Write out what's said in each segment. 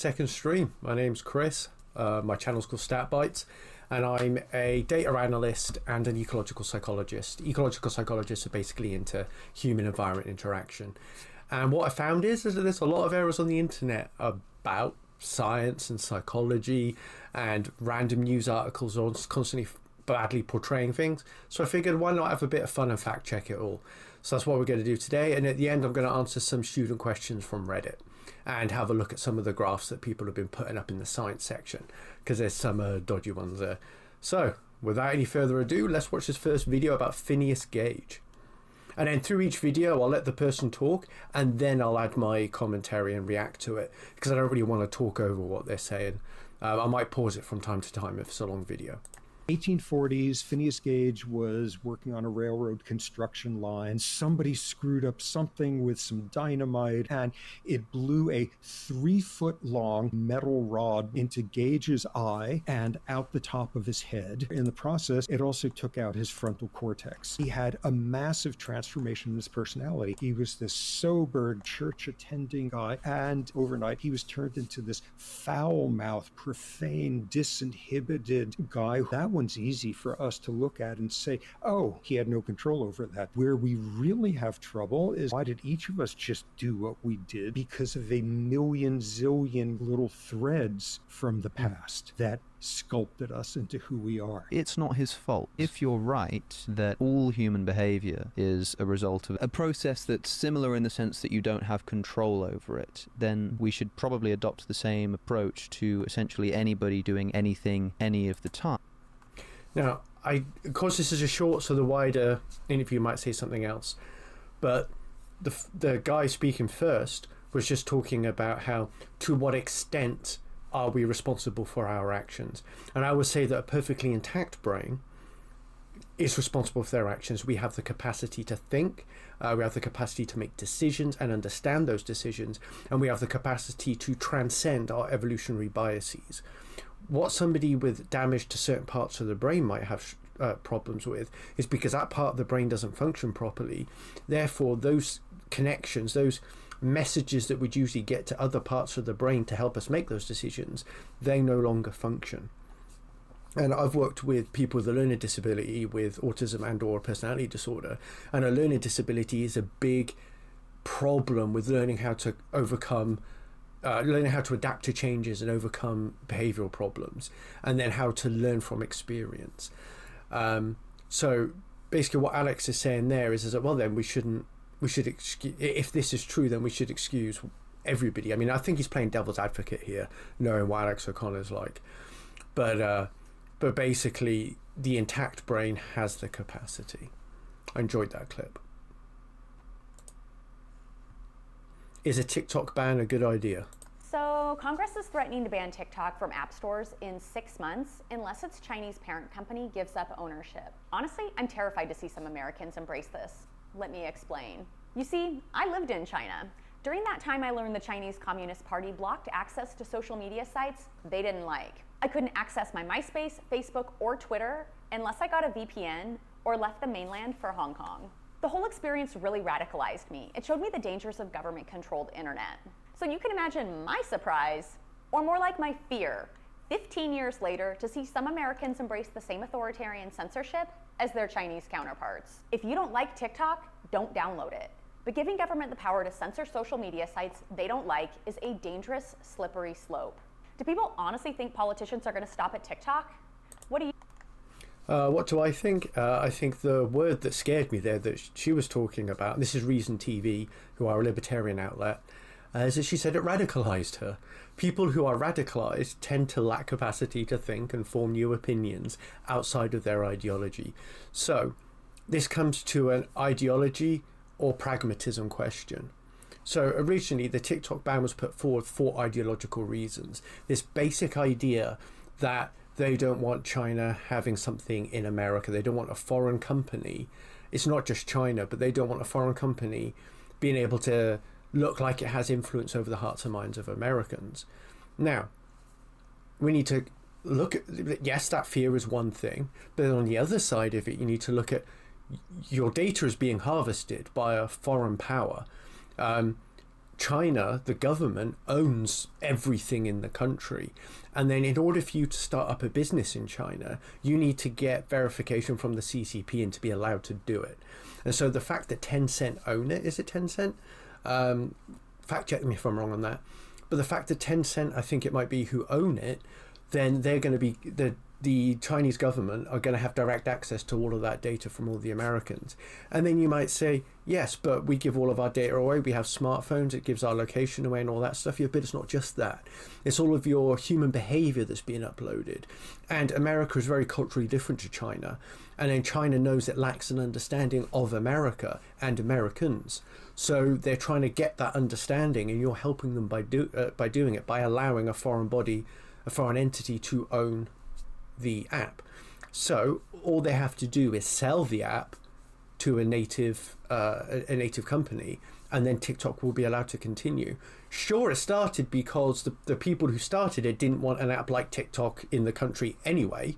second stream. My name's Chris. My channel's called Stat Bytes, and I'm a data analyst and an ecological psychologist. Ecological psychologists are basically into human-environment interaction. And what I found is that there's a lot of errors on the internet about science and psychology, and random news articles are constantly badly portraying things. So I figured, why not have a bit of fun and fact check it all? So that's what we're going to do today. And at the end, I'm going to answer some student questions from Reddit and have a look at some of the graphs that people have been putting up in the science section, because there's some dodgy ones there. So without any further ado, let's watch this first video about Phineas Gage. And then through each video, I'll let the person talk, and then I'll add my commentary and react to it, because I don't really want to talk over what they're saying. I might pause it from time to time if it's a long video. 1840s, Phineas Gage was working on a railroad construction line. Somebody screwed up something with some dynamite, and it blew a 3-foot-long metal rod into Gage's eye and out the top of his head. In the process, it also took out his frontal cortex. He had a massive transformation in his personality. He was this sober, church-attending guy, and overnight he was turned into this foul-mouthed, profane, disinhibited guy. That one's easy for us to look at and say, oh, he had no control over that. Where we really have trouble is, why did each of us just do what we did? Because of a million zillion little threads from the past that sculpted us into who we are. It's not his fault. If you're right that all human behavior is a result of a process that's similar in the sense that you don't have control over it, then we should probably adopt the same approach to essentially anybody doing anything any of the time. Now, of course this is a short, so the wider interview might say something else, but the guy speaking first was just talking about how, to what extent are we responsible for our actions? And I would say that a perfectly intact brain is responsible for their actions. We have the capacity to think, we have the capacity to make decisions and understand those decisions, and we have the capacity to transcend our evolutionary biases. What somebody with damage to certain parts of the brain might have problems with is because that part of the brain doesn't function properly. Therefore, those connections, those messages that we'd usually get to other parts of the brain to help us make those decisions, they no longer function. And I've worked with people with a learning disability, with autism and or personality disorder, and a learning disability is a big problem with learning how to overcome learning how to adapt to changes and overcome behavioral problems, and then how to learn from experience. So basically what Alex is saying there is that, well, then we should excuse, if this is true, then we should excuse everybody. I mean, I think he's playing devil's advocate here, knowing what Alex O'Connor's like, but basically the intact brain has the capacity. I enjoyed that clip. Is a TikTok ban a good idea? So Congress is threatening to ban TikTok from app stores in 6 months unless its Chinese parent company gives up ownership. Honestly, I'm terrified to see some Americans embrace this. Let me explain. You see, I lived in China. During that time, I learned the Chinese Communist Party blocked access to social media sites they didn't like. I couldn't access my MySpace, Facebook, or Twitter unless I got a VPN or left the mainland for Hong Kong. The whole experience really radicalized me. It showed me the dangers of government-controlled internet. So you can imagine my surprise, or more like my fear, 15 years later to see some Americans embrace the same authoritarian censorship as their Chinese counterparts. If you don't like TikTok, don't download it. But giving government the power to censor social media sites they don't like is a dangerous, slippery slope. Do people honestly think politicians are going to stop at TikTok? What do you... What do I think? I think the word that scared me there that she was talking about, and this is ReasonTV, who are a libertarian outlet, is that she said it radicalized her. People who are radicalized tend to lack capacity to think and form new opinions outside of their ideology. So this comes to an ideology or pragmatism question. So originally the TikTok ban was put forward for ideological reasons. This basic idea that they don't want China having something in America. They don't want a foreign company. It's not just China, but they don't want a foreign company being able to look like it has influence over the hearts and minds of Americans. Now, we need to look at, yes, that fear is one thing, but on the other side of it, you need to look at your data is being harvested by a foreign power. China, the government, owns everything in the country. And then in order for you to start up a business in China, you need to get verification from the CCP and to be allowed to do it. And so the fact that Tencent own it, is it Tencent? Fact check me if I'm wrong on that. But the fact that Tencent, I think it might be, who own it, then they're going to be, the Chinese government are going to have direct access to all of that data from all the Americans. And then you might say, yes, but we give all of our data away. We have smartphones. It gives our location away and all that stuff. Yeah, but it's not just that. It's all of your human behavior that's being uploaded. And America is very culturally different to China. And then China knows it lacks an understanding of America and Americans. So they're trying to get that understanding, and you're helping them by doing it, by allowing a foreign body, a foreign entity to own the app. So all they have to do is sell the app to a native company, and then TikTok will be allowed to continue. Sure, it started because the people who started it didn't want an app like TikTok in the country anyway.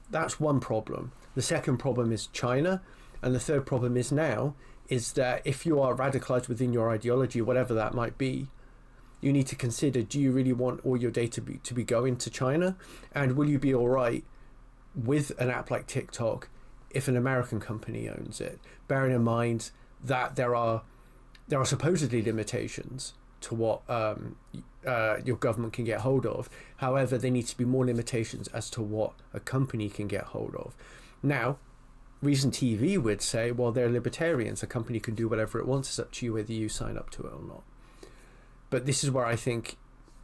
That's one problem. The second problem is China, and the third problem is now is that if you are radicalized within your ideology, whatever that might be, you need to consider, do you really want all your data to be going to China? And will you be all right with an app like TikTok if an American company owns it? Bearing in mind that there are supposedly limitations to what your government can get hold of. However, there needs to be more limitations as to what a company can get hold of. Now, ReasonTV would say, well, they're libertarians. A company can do whatever it wants. It's up to you whether you sign up to it or not. But this is where I think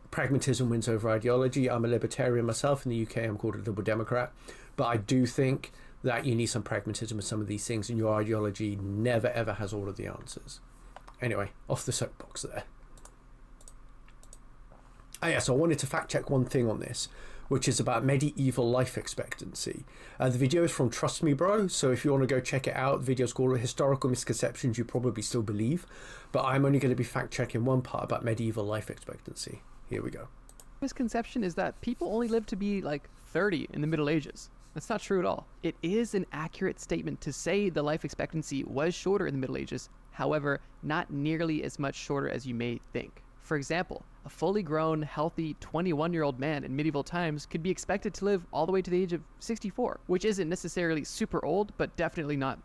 pragmatism wins over ideology. I'm a libertarian myself. In the UK, I'm called a Liberal Democrat. But I do think that you need some pragmatism with some of these things, and your ideology never, ever has all of the answers. Anyway, off the soapbox there. So I wanted to fact check one thing on this, which is about medieval life expectancy. The video is from Trust Me Bro, so if you want to go check it out, the video's called Historical Misconceptions You Probably Still Believe, but I'm only going to be fact checking one part about medieval life expectancy. Here we go. Misconception is that people only live to be like 30 in the Middle Ages. That's not true at all. It is an accurate statement to say the life expectancy was shorter in the Middle Ages, however, not nearly as much shorter as you may think. For example, a fully grown, healthy 21-year-old man in medieval times could be expected to live all the way to the age of 64, which isn't necessarily super old, but definitely not,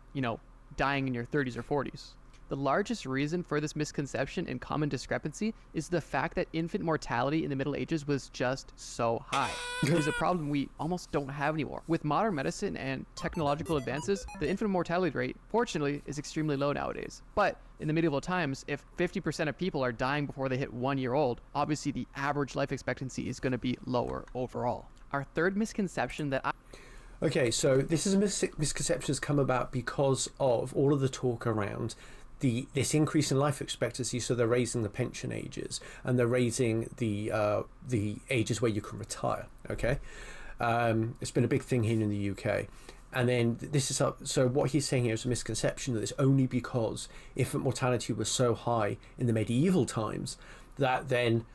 dying in your 30s or 40s. The largest reason for this misconception and common discrepancy is the fact that infant mortality in the Middle Ages was just so high. It is a problem we almost don't have anymore. With modern medicine and technological advances, the infant mortality rate, fortunately, is extremely low nowadays. But in the medieval times, if 50% of people are dying before they hit 1 year old, obviously the average life expectancy is going to be lower overall. Our third misconception that Okay, so this is a misconception that's come about because of all of the talk around this increase in life expectancy. So they're raising the pension ages, and they're raising the ages where you can retire. Okay, it's been a big thing here in the UK. And then this is so what he's saying here is a misconception that it's only because infant mortality was so high in the medieval times that then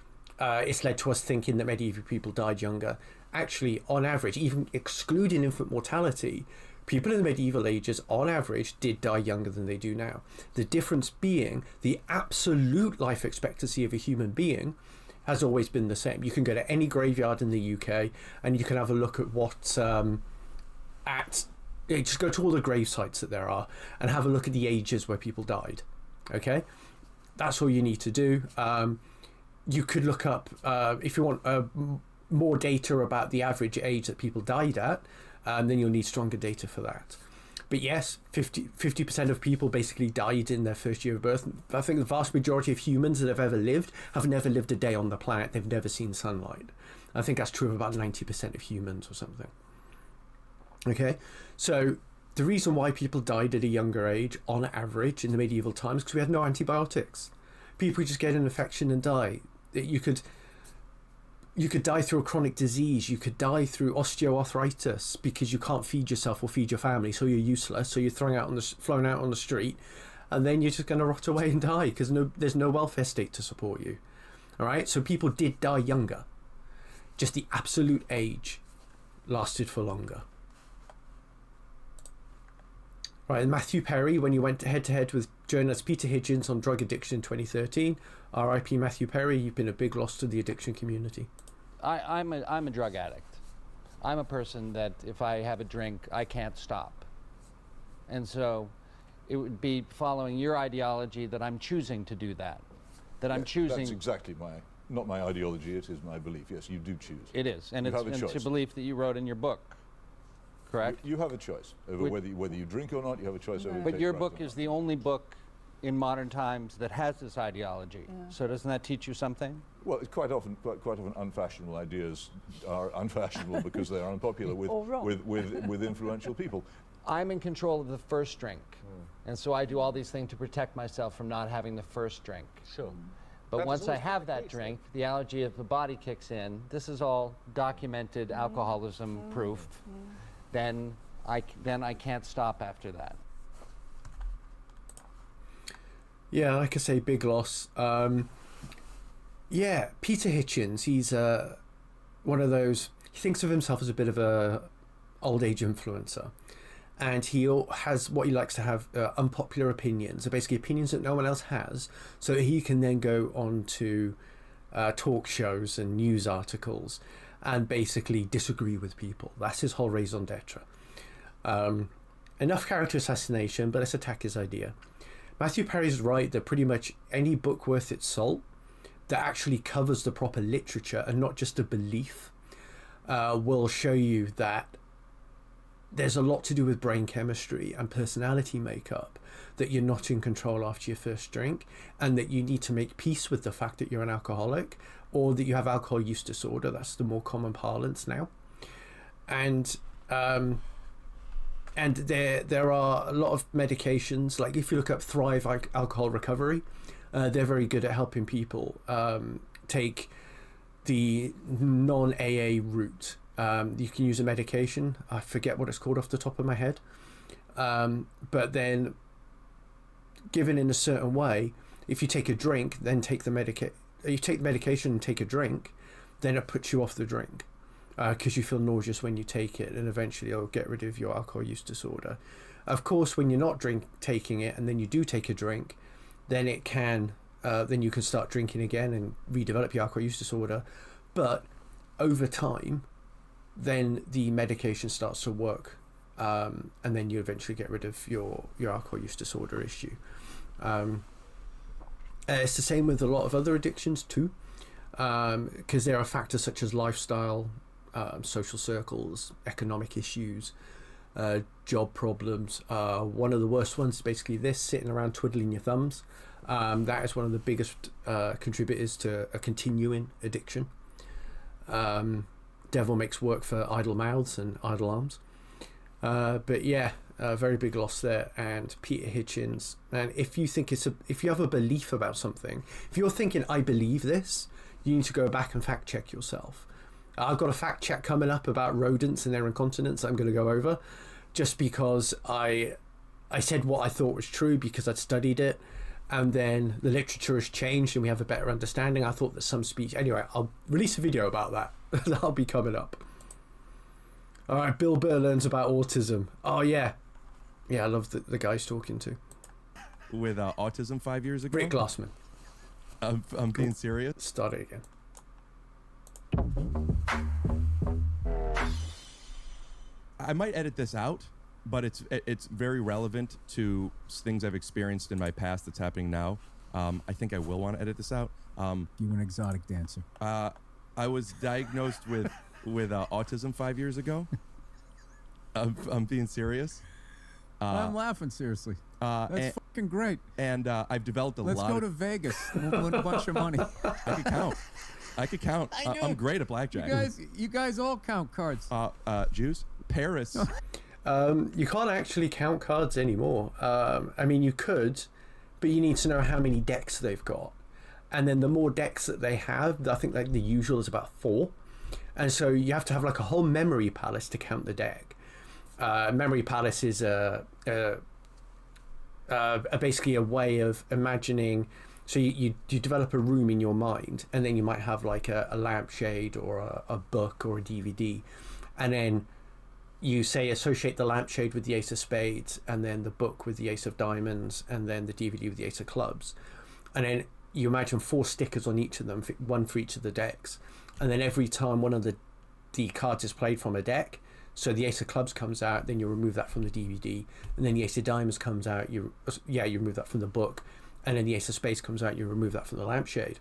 it's led to us thinking that medieval people died younger. Actually, on average, even excluding infant mortality, people in the medieval ages, on average, did die younger than they do now. The difference being the absolute life expectancy of a human being has always been the same. You can go to any graveyard in the UK and you can have a look at what just go to all the grave sites that there are and have a look at the ages where people died. Okay, that's all you need to do. You could look up if you want more data about the average age that people died at, then you'll need stronger data for that. But yes, 50% of people basically died in their first year of birth. I think the vast majority of humans that have ever lived have never lived a day on the planet. They've never seen sunlight. I think that's true of about 90% of humans or something. Okay, so the reason why people died at a younger age, on average, in the medieval times, because we had no antibiotics. People just get an infection and die. You could die through a chronic disease. You could die through osteoarthritis because you can't feed yourself or feed your family, so you're useless. So you're flown out on the street, and then you're just going to rot away and die because there's no welfare state to support you. All right. So people did die younger. Just the absolute age lasted for longer. Right, and Matthew Perry, when you went head to head with journalist Peter Hitchens on drug addiction in 2013, R.I.P. Matthew Perry, you've been a big loss to the addiction community. I'm a drug addict. I'm a person that if I have a drink, I can't stop. And so it would be following your ideology that I'm choosing to do that. I'm choosing... That's exactly not my ideology, it is my belief. Yes, you do choose. It is, and it's a belief that you wrote in your book, correct? You have a choice over whether you drink or not. You have a choice over. But your book is the only book in modern times that has this ideology. Yeah. So doesn't that teach you something? Well, it's quite often unfashionable ideas are unfashionable because they are unpopular with influential people. I'm in control of the first drink, and so I do all these things to protect myself from not having the first drink. Sure. But once I have that drink, the allergy of the body kicks in. This is all documented alcoholism proof. Then I can't stop after that. Yeah, like I say, big loss. Yeah, Peter Hitchens, he's one of those, he thinks of himself as a bit of a old age influencer. And he has what he likes to have unpopular opinions, so basically opinions that no one else has, so that he can then go on to talk shows and news articles and basically disagree with people. That's his whole raison d'etre. Enough character assassination, but let's attack his idea. Matthew Perry's right that pretty much any book worth its salt that actually covers the proper literature and not just a belief will show you that there's a lot to do with brain chemistry and personality makeup that you're not in control after your first drink, and that you need to make peace with the fact that you're an alcoholic or that you have alcohol use disorder. That's the more common parlance now. And there are a lot of medications, like if you look up Thrive Alcohol Recovery, they're very good at helping people take the non-AA route. You can use a medication, I forget what it's called off the top of my head, but then given in a certain way, if you take a drink, then take the medication and take a drink, then it puts you off the drink because you feel nauseous when you take it, and eventually it'll get rid of your alcohol use disorder. Of course, when you're not taking it and then you do take a drink, then it can then you can start drinking again and redevelop your alcohol use disorder. But over time, then the medication starts to work, and then you eventually get rid of your alcohol use disorder issue. It's the same with a lot of other addictions too, because there are factors such as lifestyle, social circles, economic issues, job problems. One of the worst ones is basically this, sitting around twiddling your thumbs. That is one of the biggest contributors to a continuing addiction. Devil makes work for idle mouths and idle arms. But yeah, a very big loss there. And Peter Hitchens, and if you think if you have a belief about something, if you're thinking I believe this, you need to go back and fact check yourself. I've got a fact check coming up about rodents and their incontinence I'm going to go over, just because I said what I thought was true because I'd studied it, and then the literature has changed and we have a better understanding. I thought that some speech, anyway, I'll release a video about that. That'll be coming up. All right, Bill Burr learns about autism. Oh yeah, I love the guy he's talking to. With autism 5 years ago. Rick Glassman. I'm being serious. Start it again. I might edit this out, but it's very relevant to things I've experienced in my past that's happening now. I think I will want to edit this out. You're an exotic dancer. I was diagnosed with autism 5 years ago. I'm being serious. I'm laughing seriously. That's fucking great. And I've developed a lot. Let's go to Vegas. We'll win a bunch of money. I could count. I'm great at blackjack. You guys all count cards. Jews? Paris. You can't actually count cards anymore. I mean, you could, but you need to know how many decks they've got. And then the more decks that they have, I think like the usual is about 4. And so you have to have like a whole memory palace to count the deck. Memory palace is basically a way of imagining. So you develop a room in your mind, and then you might have like a lampshade or a book or a DVD, and then you say associate the lampshade with the ace of spades, and then the book with the ace of diamonds, and then the DVD with the ace of clubs, and then you imagine 4 stickers on each of them, one for each of the decks, and then every time one of the cards is played from a deck, so the ace of clubs comes out, then you remove that from the DVD, and then the ace of diamonds comes out, you remove that from the book, and then the ace of spades comes out, you remove that from the lampshade,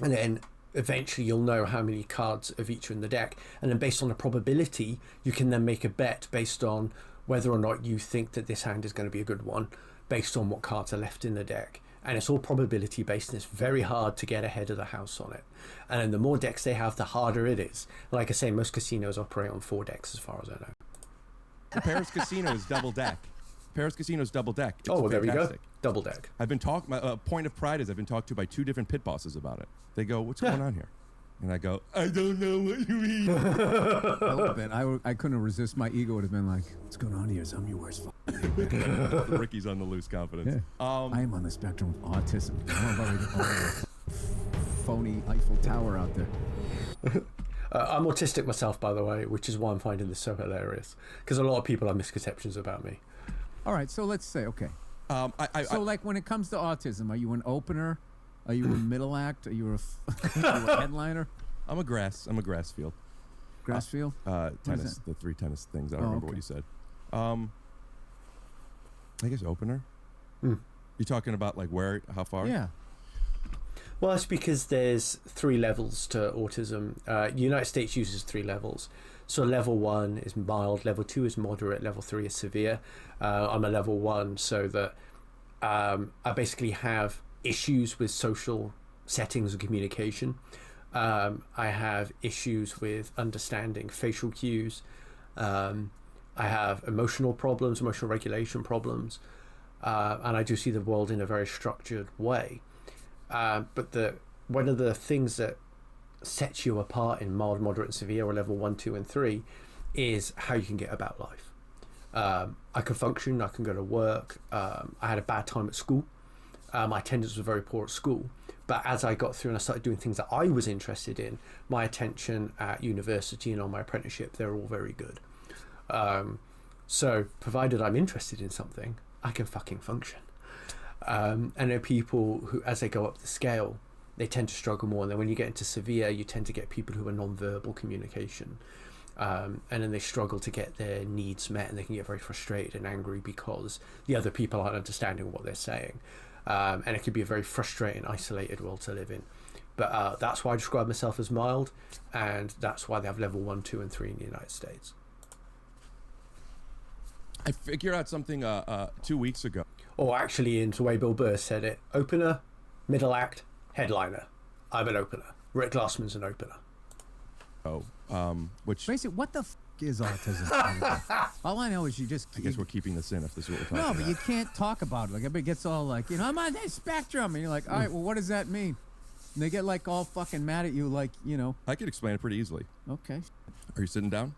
and then eventually you'll know how many cards of each are in the deck, and then based on the probability you can then make a bet based on whether or not you think that this hand is going to be a good one based on what cards are left in the deck. And it's all probability based, and it's very hard to get ahead of the house on it. And then the more decks they have, the harder it is. Like I say, most casinos operate on 4 decks as far as I know. The Paris Casino is double deck. Paris Casino is double deck. It's well, there we go. fantastic. Double deck. I've been talking. My point of pride is I've been talked to by 2 different pit bosses about it. They go, "What's going on here?" And I go, "I don't know what you mean." A little bit. I couldn't resist. My ego would have been like, "What's going on here? I'm your worst." Ricky's on the loose confidence. Yeah. I am on the spectrum of autism. I don't know about phony Eiffel Tower out there. I'm autistic myself, by the way, which is why I'm finding this so hilarious. Because a lot of people have misconceptions about me. All right, so let's say, okay. Like when it comes to autism, are you an opener? Are you a middle act? Are you a headliner? I'm a grass field. Grass field? Tennis, the 3 tennis things. I don't remember what you said. I guess opener. You talking about like where, how far? Yeah. Well, that's because there's 3 levels to autism. United States uses 3 levels. So level 1 is mild, level 2 is moderate, level 3 is severe. I'm a level 1, so that I basically have issues with social settings and communication. I have issues with understanding facial cues. I have emotional problems, emotional regulation problems, and I do see the world in a very structured way. But one of the things that sets you apart in mild, moderate, and severe, or level 1, 2, and 3, is how you can get about life. I can function, I can go to work. I had a bad time at school. My attendance was very poor at school. But as I got through and I started doing things that I was interested in, my attention at university and on my apprenticeship, they're all very good. So provided I'm interested in something, I can fucking function. And there are people who, as they go up the scale, they tend to struggle more. And then when you get into severe, you tend to get people who are non-verbal communication. And then they struggle to get their needs met, and they can get very frustrated and angry because the other people aren't understanding what they're saying. And it can be a very frustrating, isolated world to live in. But that's why I describe myself as mild, and that's why they have level 1, 2, and 3 in the United States. I figured out something 2 weeks ago. Or actually, in the way Bill Burr said it, opener, middle act, headliner. I'm an opener. Rick Glassman's an opener. Which basically, what the is autism? All I know is you just. I guess we're keeping this in if this is what we're talking about. No, but you can't talk about it. Like everybody gets all like, I'm on that spectrum, and you're like, all right, well, what does that mean? And they get like all fucking mad at you, like, I could explain it pretty easily. Okay. Are you sitting down?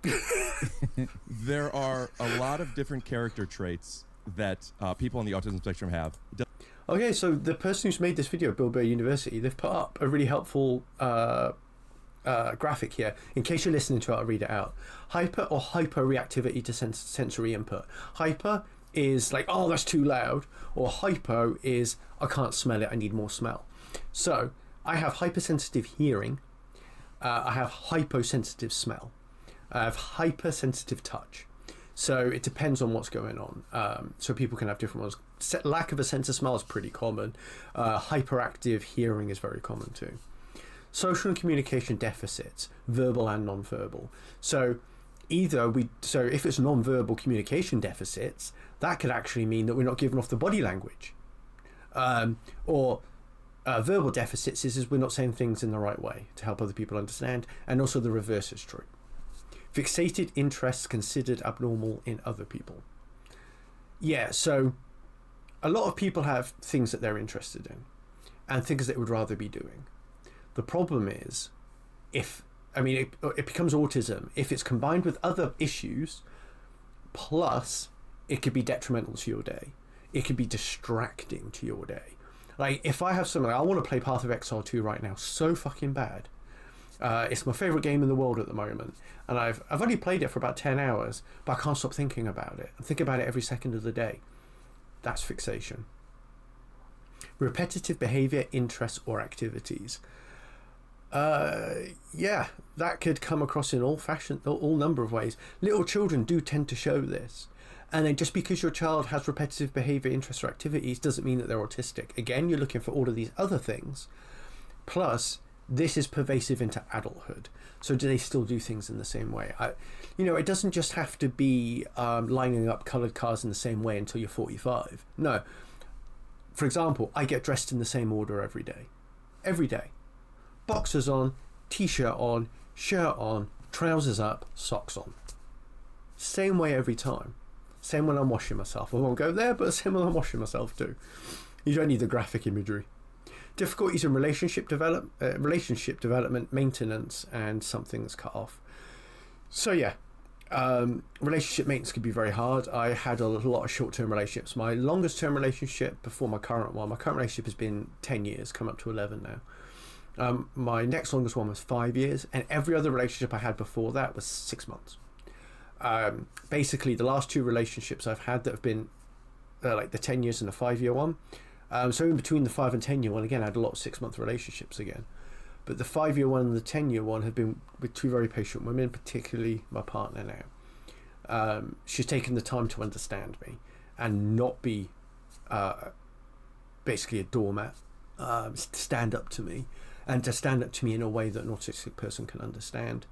There are a lot of different character traits that people on the autism spectrum have. Okay, so the person who's made this video, Bill Burr University, they've put up a really helpful graphic here. In case you're listening to it, I'll read it out. Hyper or hyperreactivity to sensory input. Hyper is like, oh, that's too loud. Or hypo is, I can't smell it, I need more smell. So I have hypersensitive hearing. I have hyposensitive smell. I have hypersensitive touch. So it depends on what's going on. So people can have different ones. Lack of a sense of smell is pretty common. Hyperactive hearing is very common too. Social and communication deficits, verbal and non-verbal. So if it's non-verbal communication deficits, that could actually mean that we're not giving off the body language. Or verbal deficits is we're not saying things in the right way to help other people understand. And also the reverse is true. Fixated interests considered abnormal in other people. Yeah, so a lot of people have things that they're interested in and things they would rather be doing. The problem is, it becomes autism if it's combined with other issues, plus it could be detrimental to your day. It could be distracting to your day. Like, if I have something, I want to play Path of Exile 2 right now so fucking bad, It's my favourite game in the world at the moment, and I've only played it for about 10 hours, but I can't stop thinking about it. I think about it every second of the day. That's fixation. Repetitive behaviour, interests or activities. Yeah, that could come across in all number of ways. Little children do tend to show this. And then just because your child has repetitive behaviour, interests or activities doesn't mean that they're autistic. Again, you're looking for all of these other things. Plus, this is pervasive into adulthood. So do they still do things in the same way? It doesn't just have to be lining up coloured cars in the same way until you're 45. No. For example, I get dressed in the same order every day. Every day. Boxers on, t-shirt on, shirt on, trousers up, socks on. Same way every time. Same when I'm washing myself. I won't go there, but same when I'm washing myself too. You don't need the graphic imagery. Difficulties in relationship development, maintenance, and something that's cut off. So yeah, relationship maintenance can be very hard. I had a lot of short-term relationships. My longest-term relationship before my current relationship has been 10 years, come up to 11 now. My next longest one was 5 years, and every other relationship I had before that was 6 months. Basically, the last 2 relationships I've had that have been like the 10 years and the 5-year one. So in between the 5 and 10-year one, again, I had a lot of 6-month relationships again. But the 5-year one and the 10-year one have been with 2 very patient women, particularly my partner now. She's taken the time to understand me and not be basically a doormat, stand up to me, and to stand up to me in a way that an autistic person can understand.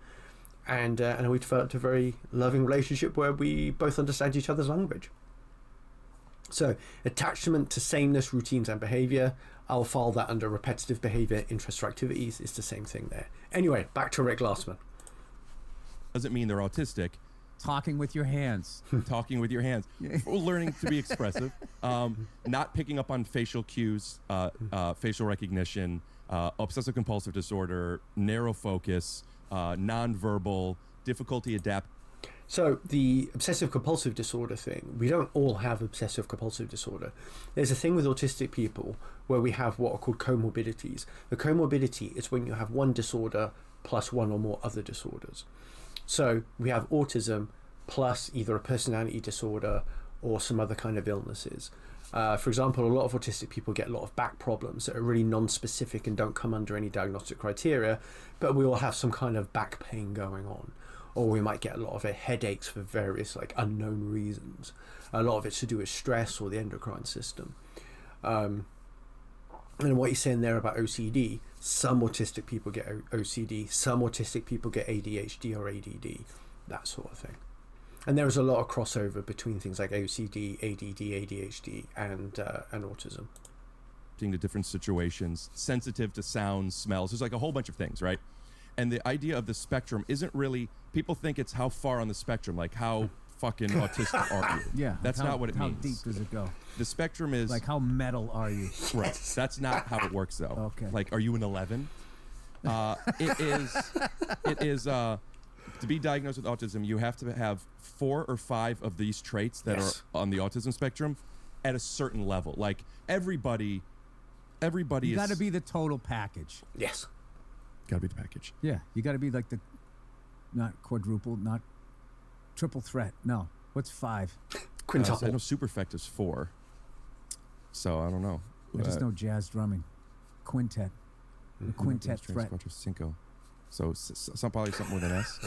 And we developed a very loving relationship where we both understand each other's language. So attachment to sameness, routines and behaviour, I'll file that under repetitive behaviour, interests or activities. It's the same thing there. Anyway, back to Rick Glassman. Doesn't mean they're autistic. Talking with your hands. Talking with your hands. Learning to be expressive. Not picking up on facial cues, facial recognition, obsessive compulsive disorder, narrow focus, nonverbal, difficulty adapt. So the obsessive compulsive disorder thing, we don't all have obsessive compulsive disorder. There's a thing with autistic people where we have what are called comorbidities. The comorbidity is when you have one disorder plus one or more other disorders. So we have autism plus either a personality disorder or some other kind of illnesses. For example, a lot of autistic people get a lot of back problems that are really non-specific and don't come under any diagnostic criteria, but we all have some kind of back pain going on. Or we might get a lot of headaches for various unknown reasons. A lot of it's to do with stress or the endocrine system. And what you're saying there about OCD, some autistic people get OCD, some autistic people get ADHD or ADD, that sort of thing. And there is a lot of crossover between things like OCD, ADD, ADHD, and autism. To different situations, sensitive to sounds, smells. There's a whole bunch of things, right? And the idea of the spectrum isn't really, people think it's how far on the spectrum, how fucking autistic are you? Yeah. That's not what it means. How deep does it go? The spectrum is... how metal are you? Right. That's not how it works, though. Okay. Are you an 11? It is, to be diagnosed with autism, you have to have 4 or 5 of these traits that are on the autism spectrum at a certain level. Everybody You got to be the total package. Yes. Got to be the package. Yeah, you got to be not quadruple, not triple threat. No, what's 5? Quintuple. I know superfect is 4. So I don't know. I just know jazz drumming. Quintet. The quintet threat. Cinco. So probably something with an S.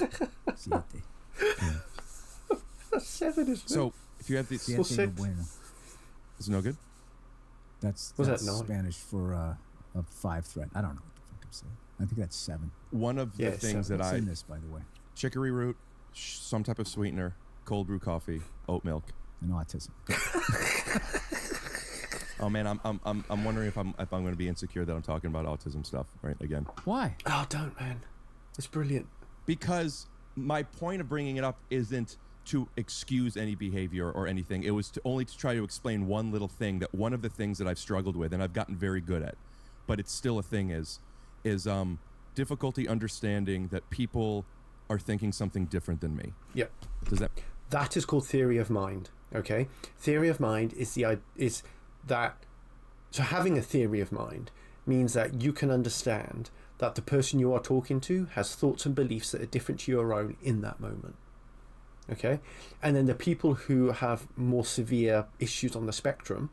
Siete. Yeah. 7 is... So if you have these... Well, 6. Is it no good? That's Spanish for a 5 threat. I don't know what the fuck I'm saying. I think that's 7. One of the things that I've seen this, by the way. Chicory root, some type of sweetener, cold brew coffee, oat milk, and autism. Oh man, I'm wondering if I'm going to be insecure that I'm talking about autism stuff right again. Why? Oh, don't, man. It's brilliant. Because my point of bringing it up isn't to excuse any behavior or anything. It was only to try to explain one little thing, that one of the things that I've struggled with and I've gotten very good at, but it's still a thing, is difficulty understanding that people are thinking something different than me. Yep. That is called theory of mind. Okay, theory of mind is that. So having a theory of mind means that you can understand that the person you are talking to has thoughts and beliefs that are different to your own in that moment. Okay? And then the people who have more severe issues on the spectrum,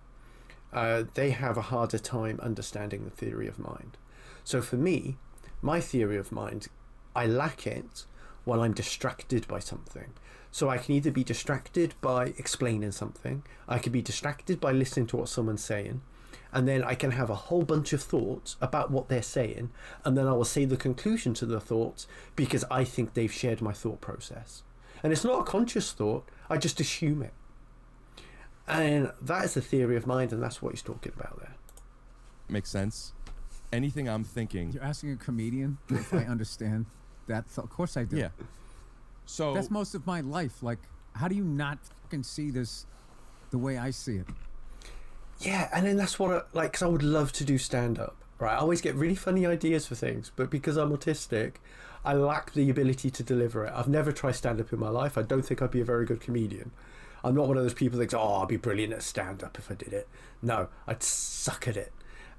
they have a harder time understanding the theory of mind. So for me, my theory of mind, I lack it while I'm distracted by something. So I can either be distracted by explaining something, I could be distracted by listening to what someone's saying, and then I can have a whole bunch of thoughts about what they're saying, and then I will say the conclusion to the thoughts because I think they've shared my thought process. And it's not a conscious thought, I just assume it. And that is the theory of mind, and that's what he's talking about there. Makes sense. Anything I'm thinking... You're asking a comedian if I understand that. Of course I do. Yeah. So that's most of my life. Like, how do you not fucking see this the way I see it? Yeah, and then that's what because I would love to do stand-up, right? I always get really funny ideas for things, but because I'm autistic, I lack the ability to deliver it. I've never tried stand-up in my life. I don't think I'd be a very good comedian. I'm not one of those people that thinks, oh, I'd be brilliant at stand-up if I did it. No, I'd suck at it.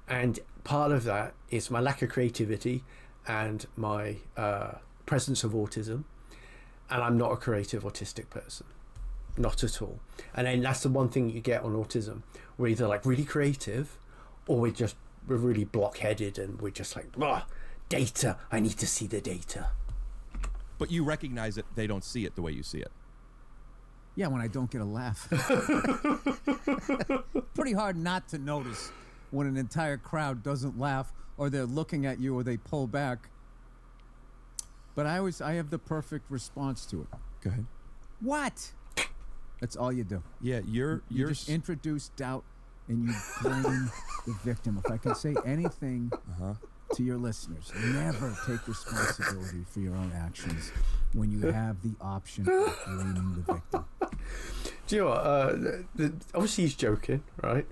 And part of that is my lack of creativity and my presence of autism. And I'm not a creative autistic person. Not at all. And then that's the one thing you get on autism. We're either like really creative or we're really blockheaded and we're just like, data, I need to see the data. But you recognize that they don't see it the way you see it. Yeah, when I don't get a laugh. Pretty hard not to notice when an entire crowd doesn't laugh or they're looking at you or they pull back. But I have the perfect response to it. Go ahead. What? That's all you do. Yeah, you just introduce doubt and you blame the victim. If I can say anything to your listeners, never take responsibility for your own actions when you have the option of blaming the victim. Do you know what? Obviously he's joking, right?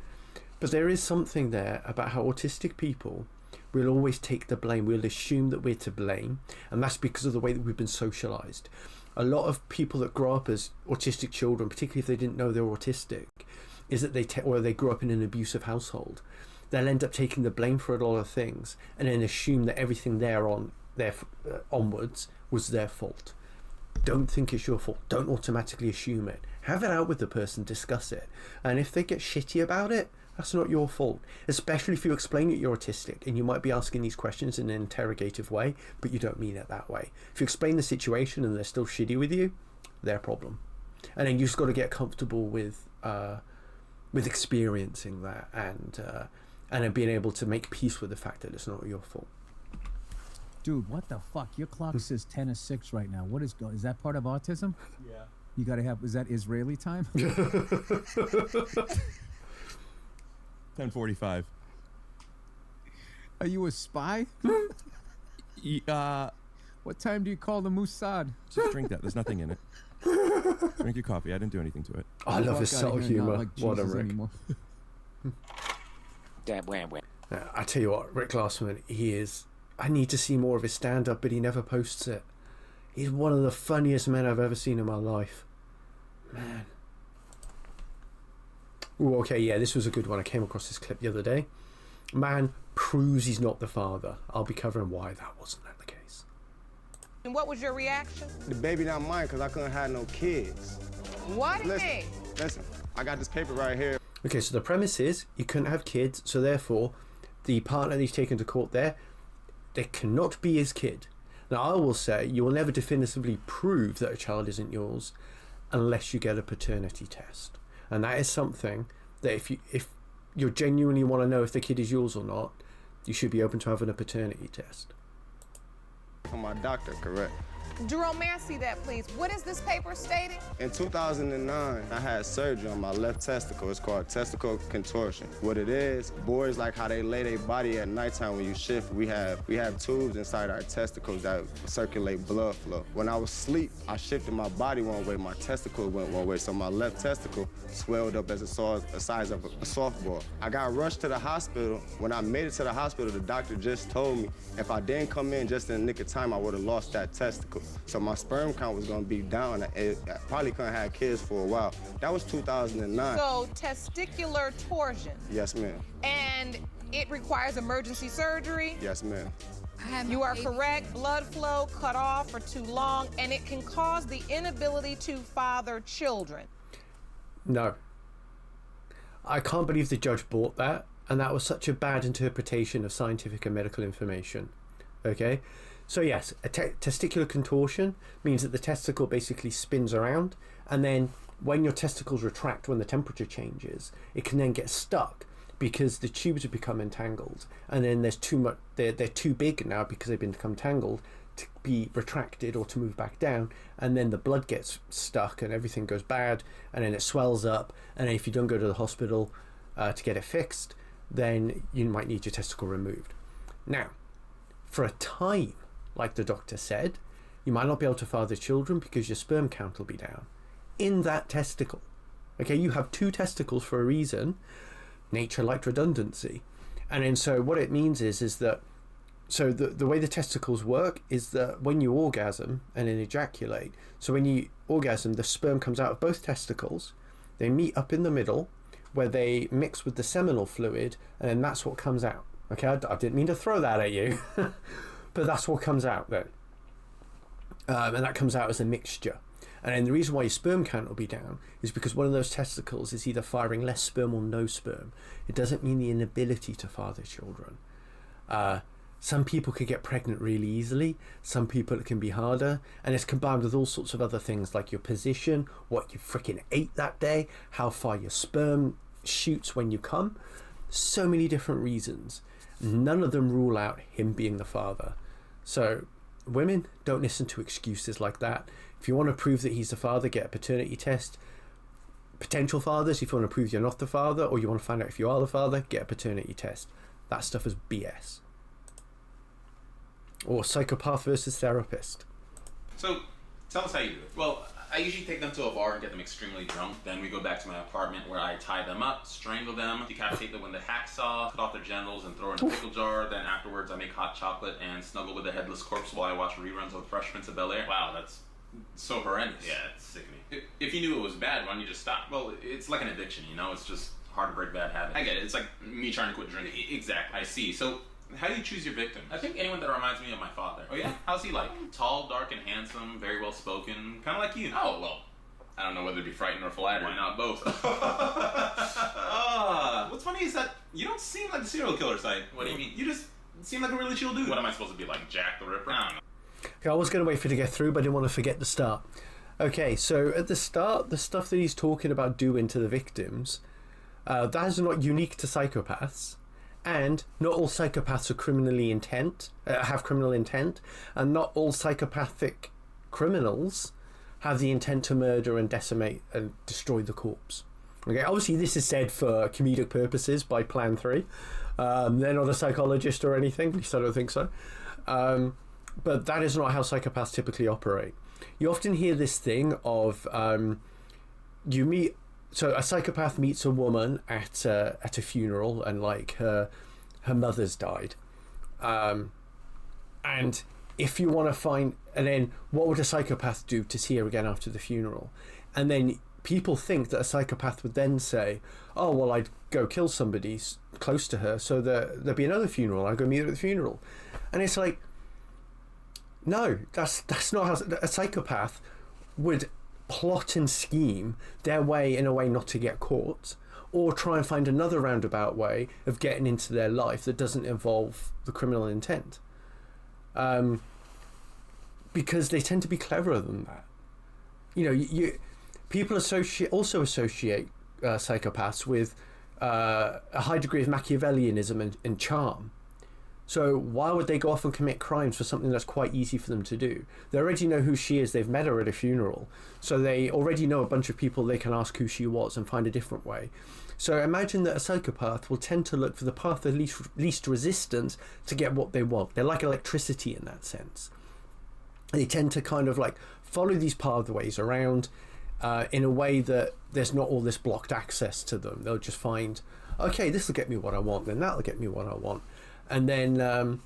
But there is something there about how autistic people will always take the blame. We'll assume that we're to blame, and that's because of the way that we've been socialized. A lot of people that grow up as autistic children, particularly if they didn't know they were autistic, is that they grew up in an abusive household. They'll end up taking the blame for a lot of things and then assume that everything onwards was their fault. Don't think it's your fault. Don't automatically assume it. Have it out with the person, discuss it. And if they get shitty about it, that's not your fault. Especially if you explain that you're autistic and you might be asking these questions in an interrogative way, but you don't mean it that way. If you explain the situation and they're still shitty with you, their problem. And then you just got to get comfortable with experiencing that and then being able to make peace with the fact that it's not your fault. Dude, what the fuck? Your clock says 10:06 right now. What is is that part of autism? Yeah. You got to have, is that Israeli time? 10:45. Are you a spy? What time do you call the Mossad? Just drink that. There's nothing in it. Drink your coffee. I didn't do anything to it. I love his subtle humor. Like What a Rick. I tell you what, Rick Glassman, he is... I need to see more of his stand-up, but he never posts it. He's one of the funniest men I've ever seen in my life. Man. Ooh, okay, yeah, this was a good one. I came across this clip the other day. Man proves he's not the father. I'll be covering why that wasn't the case. And what was your reaction? The baby not mine because I couldn't have no kids. What do you mean? Listen, I got this paper right here. Okay, so the premise is you couldn't have kids, so therefore the partner that he's taken to court there cannot be his kid. Now, I will say you will never definitively prove that a child isn't yours unless you get a paternity test. And that is something that if you genuinely want to know if the kid is yours or not, you should be open to having a paternity test. From my doctor, correct? Jerome, may I see that, please? What is this paper stating? In 2009, I had surgery on my left testicle. It's called testicle contortion. What it is, boys like how they lay their body at nighttime when you shift. We have tubes inside our testicles that circulate blood flow. When I was asleep, I shifted my body one way, my testicle went one way, so my left testicle swelled up as the size of a softball. I got rushed to the hospital. When I made it to the hospital, the doctor just told me if I didn't come in just in the nick of time, I would have lost that testicle. So my sperm count was gonna be down. I probably couldn't have kids for a while. That was 2009. So testicular torsion. Yes, ma'am. And It requires emergency surgery. Yes, ma'am. You are correct. Blood flow cut off for too long, and it can cause the inability to father children. No. I can't believe the judge bought that, and that was such a bad interpretation of scientific and medical information. Okay? So yes, a testicular contortion means that the testicle basically spins around, and then when your testicles retract when the temperature changes, it can then get stuck because the tubes have become entangled, and then there's too much. They're too big now because they've become tangled to be retracted or to move back down, and then the blood gets stuck and everything goes bad, and then it swells up, and then if you don't go to the hospital to get it fixed, then you might need your testicle removed. Now, for a time, like the doctor said, you might not be able to father children because your sperm count will be down in that testicle. Okay, you have two testicles for a reason. Nature liked redundancy. And then so what it means is that, so the way the testicles work is that when you orgasm and then ejaculate, so when you orgasm, the sperm comes out of both testicles, they meet up in the middle where they mix with the seminal fluid, and then that's what comes out. Okay, I didn't mean to throw that at you. But that's what comes out then. And that comes out as a mixture. And then the reason why your sperm count will be down is because one of those testicles is either firing less sperm or no sperm. It doesn't mean the inability to father children. Some people can get pregnant really easily. Some people it can be harder. And it's combined with all sorts of other things like your position, what you freaking ate that day, how far your sperm shoots when you come. So many different reasons. None of them rule out him being the father. So women, don't listen to excuses like that. If you want to prove that he's the father, get a paternity test. Potential fathers, if you want to prove you're not the father, or you want to find out if you are the father, get a paternity test. That stuff is BS. Or psychopath versus therapist. So, tell us how you do it. Well, I usually take them to a bar and get them extremely drunk. Then we go back to my apartment where I tie them up, strangle them, decapitate them with a hacksaw, cut off their genitals and throw in a pickle jar. Then afterwards I make hot chocolate and snuggle with a headless corpse while I watch reruns of Fresh Prince of Bel-Air. Wow, that's so horrendous. Yeah, it's sickening. If you knew it was bad, why don't you just stop? Well, it's like an addiction, you know? It's just hard to break bad habits. I get it. It's like me trying to quit drinking. Exactly. I see. So, how do you choose your victims? I think anyone that reminds me of my father. Oh yeah? How's he like? Tall, dark, and handsome, very well spoken, kind of like you. Oh, well, I don't know whether to be frightened or flattered. Why not both? What's funny is that you don't seem like the serial killer type. What do you mean? You just seem like a really chill dude. What am I supposed to be, like Jack the Ripper? I don't know. Okay, I was going to wait for it to get through, but I didn't want to forget the start. Okay, so at the start, the stuff that he's talking about doing to the victims, that is not unique to psychopaths. And not all psychopaths are have criminal intent, and not all psychopathic criminals have the intent to murder and decimate and destroy the corpse. Okay, obviously this is said for comedic purposes by Plan 3. They're not a psychologist or anything, at least I don't think so. But that is not how psychopaths typically operate. You often hear this thing of so a psychopath meets a woman at a funeral, and like her mother's died, and if you want to find, and then what would a psychopath do to see her again after the funeral? And then people think that a psychopath would then say, oh well, I'd go kill somebody close to her so that there'd be another funeral, I'd go meet her at the funeral. And it's like, no, that's not how a psychopath would plot and scheme their way in a way not to get caught, or try and find another roundabout way of getting into their life that doesn't involve the criminal intent, because they tend to be cleverer than that. You know, people also associate psychopaths with a high degree of Machiavellianism and charm. So why would they go off and commit crimes for something that's quite easy for them to do? They already know who she is. They've met her at a funeral. So they already know a bunch of people they can ask who she was and find a different way. So imagine that a psychopath will tend to look for the path of least resistance to get what they want. They're like electricity in that sense. They tend to kind of like follow these pathways around in a way that there's not all this blocked access to them. They'll just find, okay, this will get me what I want, then that'll get me what I want. And then, and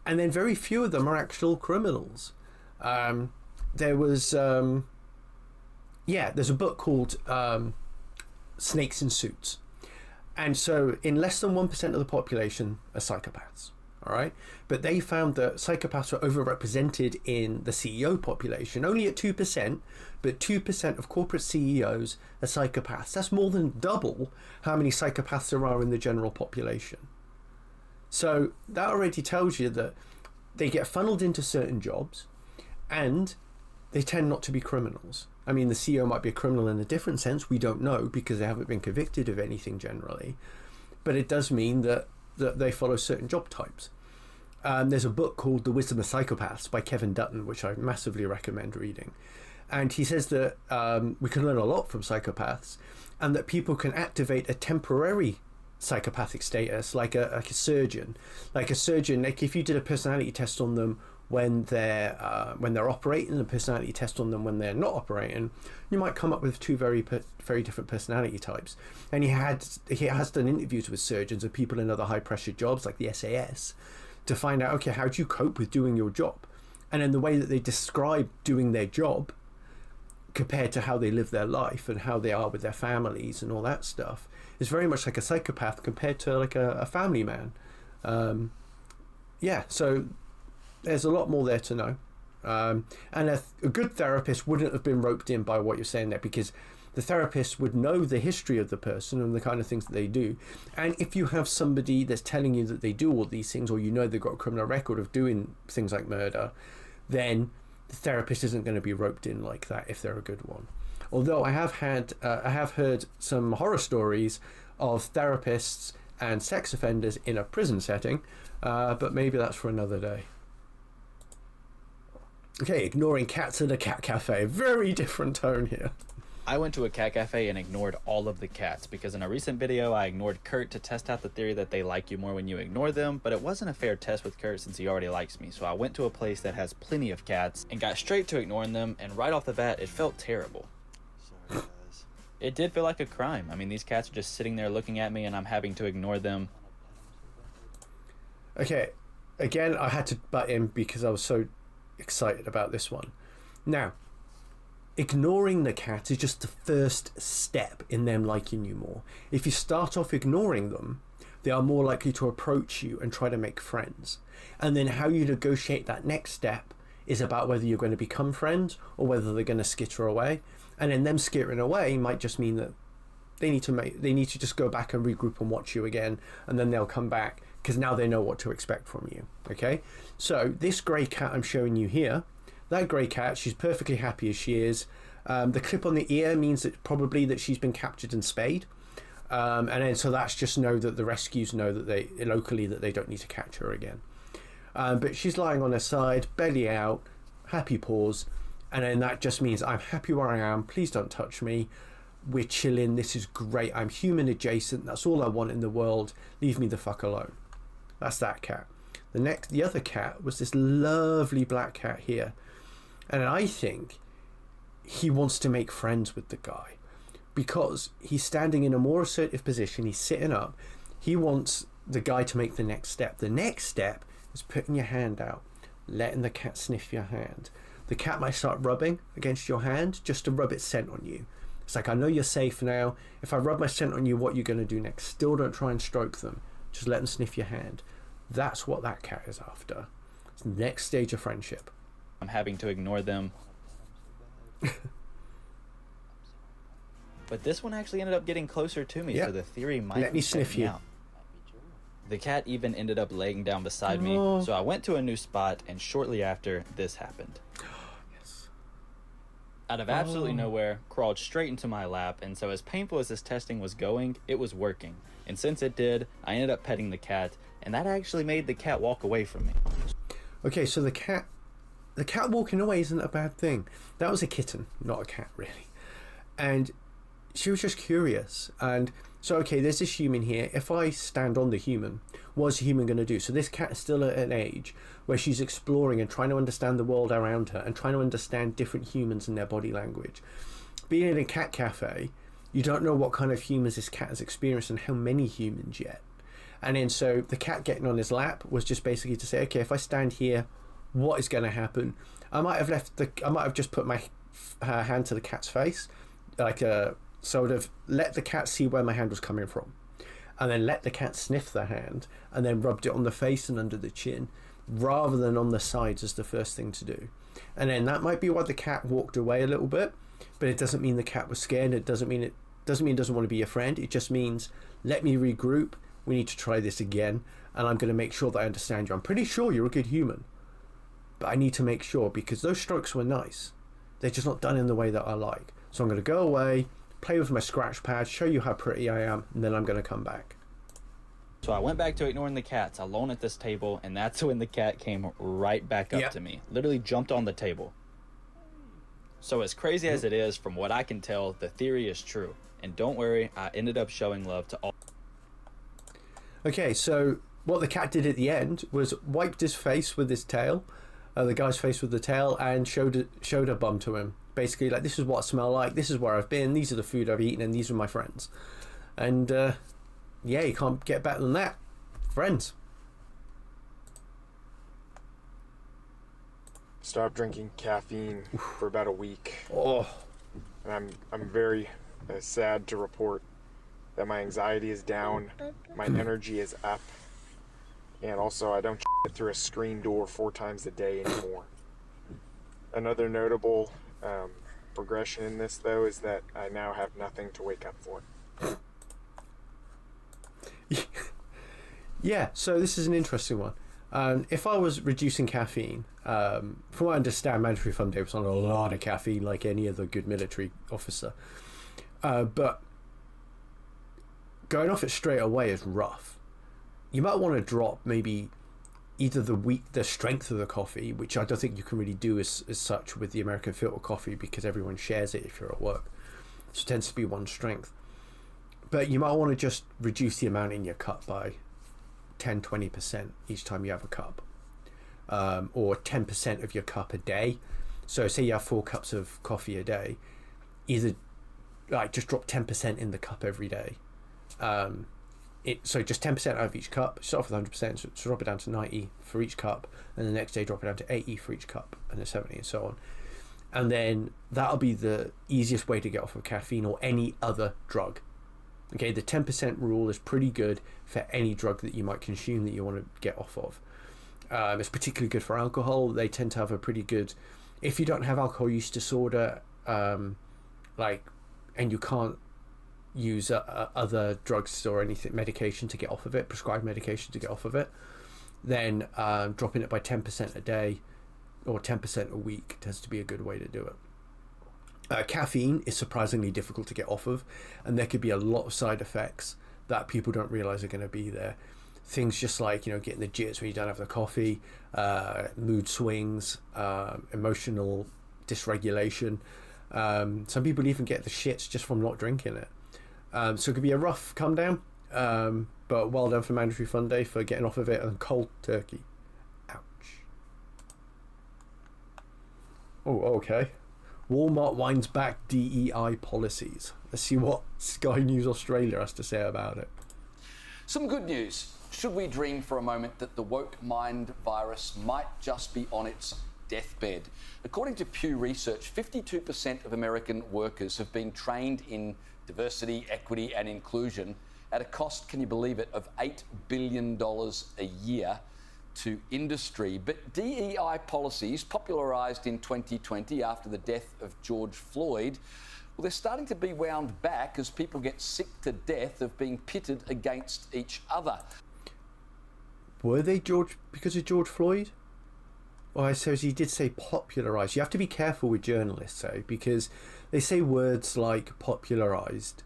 then very few of them are actual criminals. There's a book called Snakes in Suits, And so in less than 1% of the population are psychopaths. All right. But they found that psychopaths were overrepresented in the CEO population, only at 2%, but 2% of corporate CEOs are psychopaths. That's more than double how many psychopaths there are in the general population. So that already tells you that they get funneled into certain jobs and they tend not to be criminals. I mean, the CEO might be a criminal in a different sense. We don't know because they haven't been convicted of anything generally. But it does mean that they follow certain job types. There's a book called The Wisdom of Psychopaths by Kevin Dutton, which I massively recommend reading. And he says that we can learn a lot from psychopaths, and that people can activate a temporary psychopathic status, like a surgeon. Like if you did a personality test on them when they're operating, and a personality test on them when they're not operating, you might come up with two very different personality types. And he has done interviews with surgeons and people in other high pressure jobs like the SAS to find out, okay, how do you cope with doing your job? And then the way that they describe doing their job compared to how they live their life and how they are with their families and all that stuff is very much like a psychopath compared to like a family man. So there's a lot more there to know. And a good therapist wouldn't have been roped in by what you're saying there, because the therapist would know the history of the person and the kind of things that they do. And if you have somebody that's telling you that they do all these things, or you know they've got a criminal record of doing things like murder, then the therapist isn't going to be roped in like that if they're a good one. Although I have heard some horror stories of therapists and sex offenders in a prison setting, but maybe that's for another day. Okay, ignoring cats at a cat cafe. Very different tone here. I went to a cat cafe and ignored all of the cats because in a recent video I ignored Kurt to test out the theory that they like you more when you ignore them, but it wasn't a fair test with Kurt since he already likes me. So I went to a place that has plenty of cats and got straight to ignoring them, and right off the bat it felt terrible. Sorry guys. It did feel like a crime. I mean, these cats are just sitting there looking at me and I'm having to ignore them. Okay, again I had to butt in because I was so excited about this one. Now, ignoring the cat is just the first step in them liking you more. If you start off ignoring them, they are more likely to approach you and try to make friends. And then how you negotiate that next step is about whether you're going to become friends or whether they're going to skitter away. And then them skittering away might just mean that they need to just go back and regroup and watch you again, and then they'll come back because now they know what to expect from you. Okay, so this grey cat I'm showing you here, that grey cat, she's perfectly happy as she is. The clip on the ear means that probably that she's been captured and spayed, and then so that's just know that the rescues know that they locally that they don't need to catch her again. But she's lying on her side, belly out, happy paws, and then that just means I'm happy where I am. Please don't touch me. We're chilling. This is great. I'm human adjacent. That's all I want in the world. Leave me the fuck alone. That's that cat. The other cat was this lovely black cat here, and I think he wants to make friends with the guy because he's standing in a more assertive position. He's sitting up. He wants the guy to make the next step. The next step is putting your hand out, letting the cat sniff your hand. The cat might start rubbing against your hand just to rub its scent on you. It's like, I know you're safe now. If I rub my scent on you, what are you going to do next? Still don't try and stroke them. Just let them sniff your hand. That's what that cat is after. It's the next stage of friendship. I'm having to ignore them. But this one actually ended up getting closer to me, so the theory might let me sniff you out. The cat even ended up laying down beside me, so I went to a new spot, and shortly after, this happened. Yes. Out of absolutely nowhere, crawled straight into my lap, and so as painful as this testing was going, it was working. And since it did, I ended up petting the cat, and that actually made the cat walk away from me. Okay, so the cat walking away isn't a bad thing. That was a kitten, not a cat, really. And she was just curious. And so, okay, there's this human here. If I stand on the human, what's the human going to do? So this cat is still at an age where she's exploring and trying to understand the world around her and trying to understand different humans and their body language. Being in a cat cafe, you don't know what kind of humans this cat has experienced and how many humans yet. And then so the cat getting on his lap was just basically to say, okay, if I stand here, what is going to happen? I might have just put my hand to the cat's face, like sort of let the cat see where my hand was coming from. and then let the cat sniff the hand, and then rubbed it on the face and under the chin, rather than on the sides as the first thing to do. And then that might be why the cat walked away a little bit, but it doesn't mean the cat was scared. It doesn't mean it doesn't want to be your friend. It just means, let me regroup. We need to try this again, and I'm going to make sure that I understand you. I'm pretty sure you're a good human, but I need to make sure, because those strokes were nice. They're just not done in the way that I like. So I'm going to go away, play with my scratch pad, show you how pretty I am, and then I'm going to come back. So I went back to ignoring the cats alone at this table, and that's when the cat came right back up to me. Literally jumped on the table. So as crazy as it is, from what I can tell, the theory is true. And don't worry, I ended up showing love to all. Okay, so what the cat did at the end was wiped his face with his tail, the guy's face with the tail, and showed a bum to him. Basically, like, this is what I smell like, this is where I've been, these are the food I've eaten, and these are my friends. And yeah, you can't get better than that. Friends. Stopped drinking caffeine for about a week. Oh. And I'm very sad to report that my anxiety is down, my energy is up, and also I don't get through a screen door 4 times a day anymore. Another notable progression in this, though, is that I now have nothing to wake up for. Yeah, so this is an interesting one. If I was reducing caffeine, from what I understand, MandatoryFunDay was on a lot of caffeine, like any other good military officer. But going off it straight away is rough. You might want to drop maybe either the strength of the coffee, which I don't think you can really do as such with the American filter coffee, because everyone shares it if you're at work. So it tends to be one strength. But you might want to just reduce the amount in your cup by 10-20% each time you have a cup, or 10% of your cup a day. So say you have 4 cups of coffee a day, either like just drop 10% in the cup every day. So just 10% out of each cup. Start off with 100%, so drop it down to 90 for each cup, and the next day drop it down to 80 for each cup, and then 70, and so on. And then that'll be the easiest way to get off of caffeine or any other drug. Okay, the 10% rule is pretty good for any drug that you might consume that you want to get off of. It's particularly good for alcohol. They tend to have a pretty good, if you don't have alcohol use disorder, and you can't use other drugs or anything, medication to get off of it, prescribed medication to get off of it, then dropping it by 10% a day or 10% a week tends to be a good way to do it. Caffeine is surprisingly difficult to get off of, and there could be a lot of side effects that people don't realize are going to be there. Things just like, getting the jits when you don't have the coffee, mood swings, emotional dysregulation. Some people even get the shits just from not drinking it. So it could be a rough come down, but well done for MandatoryFunDay for getting off of it and cold turkey. Ouch. Oh, okay. Walmart winds back DEI policies. Let's see what Sky News Australia has to say about it. Some good news. Should we dream for a moment that the woke mind virus might just be on its deathbed? According to Pew Research, 52% of American workers have been trained in diversity, equity and inclusion at a cost, can you believe it, of $8 billion a year to industry. But DEI policies, popularised in 2020 after the death of George Floyd, well, they're starting to be wound back as people get sick to death of being pitted against each other. Were they because of George Floyd? Well, I suppose he did say popularised. You have to be careful with journalists, though, because they say words like popularised,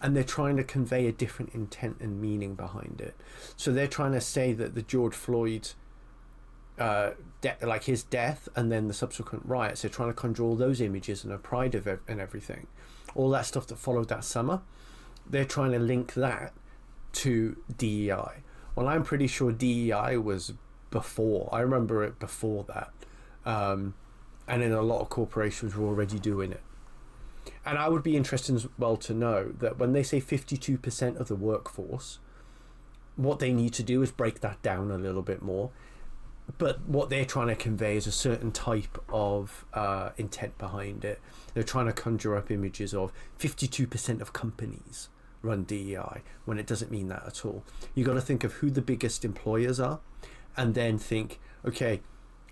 and they're trying to convey a different intent and meaning behind it. So they're trying to say that the George Floyd, like his death and then the subsequent riots, they're trying to conjure all those images and a pride of it and everything. All that stuff that followed that summer, they're trying to link that to DEI. Well, I'm pretty sure DEI was before. I remember it before that. And then a lot of corporations were already doing it. And I would be interested as well to know that when they say 52% of the workforce, what they need to do is break that down a little bit more. But what they're trying to convey is a certain type of intent behind it. They're trying to conjure up images of 52% of companies run DEI, when it doesn't mean that at all. You got to think of who the biggest employers are, and then think, okay,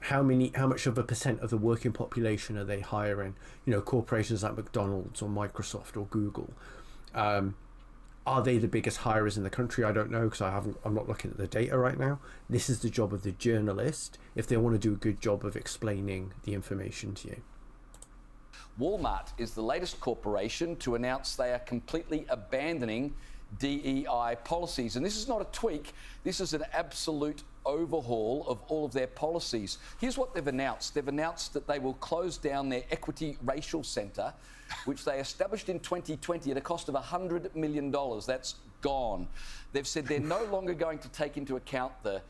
how much of a percent of the working population are they hiring? You know, corporations like McDonald's or Microsoft or Google. Are they the biggest hirers in the country? I don't know, because I'm not looking at the data right now. This is the job of the journalist, if they want to do a good job of explaining the information to you. Walmart is the latest corporation to announce they are completely abandoning DEI policies. And this is not a tweak, this is an absolute overhaul of all of their policies. Here's what they've announced. They've announced that they will close down their Equity Racial Centre, which they established in 2020 at a cost of $100 million. That's gone. They've said they're no longer going to take into account the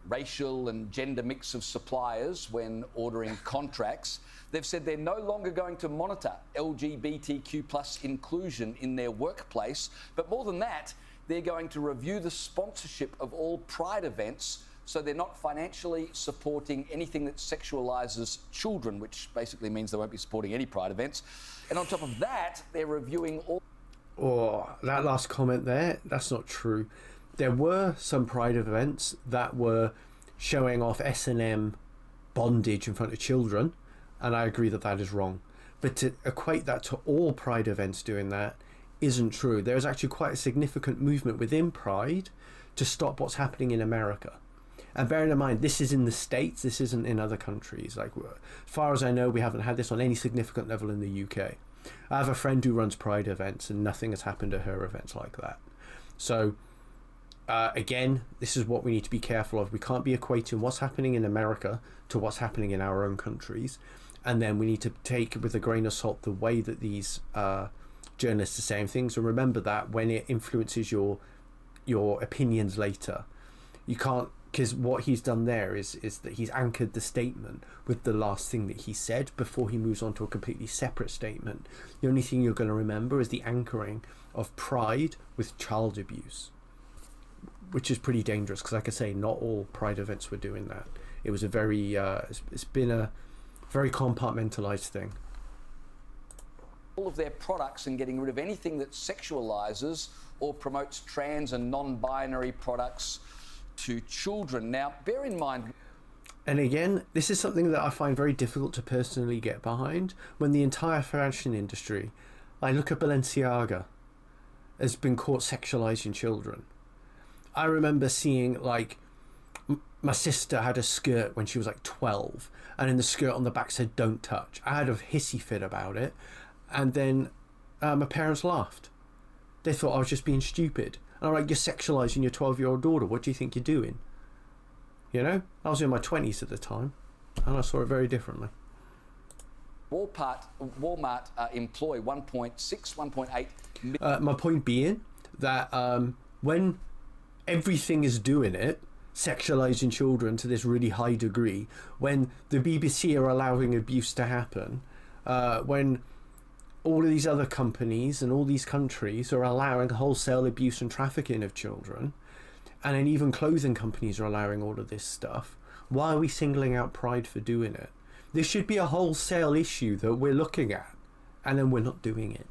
racial and gender mix of suppliers when ordering contracts. They've said they're no longer going to monitor LGBTQ+ inclusion in their workplace. But more than that, they're going to review the sponsorship of all Pride events, so they're not financially supporting anything that sexualizes children, which basically means they won't be supporting any Pride events. And on top of that, they're reviewing all... Oh, that last comment there, that's not true. There were some Pride events that were showing off S&M bondage in front of children, and I agree that that is wrong. But to equate that to all Pride events doing that isn't true. There is actually quite a significant movement within Pride to stop what's happening in America. And bearing in mind, this is in the States, this isn't in other countries. Like, as far as I know, we haven't had this on any significant level in the UK. I have a friend who runs Pride events, and nothing has happened to her events like that. So, again, this is what we need to be careful of. We can't be equating what's happening in America to what's happening in our own countries. And then we need to take with a grain of salt the way that these journalists are saying things, and remember that when it influences your opinions later, you can't, because what he's done there is that he's anchored the statement with the last thing that he said before he moves on to a completely separate statement. The only thing you're going to remember is the anchoring of Pride with child abuse, which is pretty dangerous, because like I say, not all Pride events were doing that. It was a very it's been a very compartmentalized thing. All of their products and getting rid of anything that sexualizes or promotes trans and non-binary products to children. Now, bear in mind... And again, this is something that I find very difficult to personally get behind, when the entire fashion industry, I look at Balenciaga, has been caught sexualizing children. I remember seeing, like, my sister had a skirt when she was like 12, and in the skirt on the back said "don't touch." I had a hissy fit about it, and then my parents laughed. They thought I was just being stupid. And I'm like, you're sexualizing your 12-year-old daughter. What do you think you're doing? You know? I was in my 20s at the time, and I saw it very differently. Walmart employ 1.8 million... my point being that when everything is doing it, sexualizing children to this really high degree, when the BBC are allowing abuse to happen, when all of these other companies and all these countries are allowing wholesale abuse and trafficking of children, and then even clothing companies are allowing all of this stuff, why are we singling out Pride for doing it? This should be a wholesale issue that we're looking at, and then we're not doing it.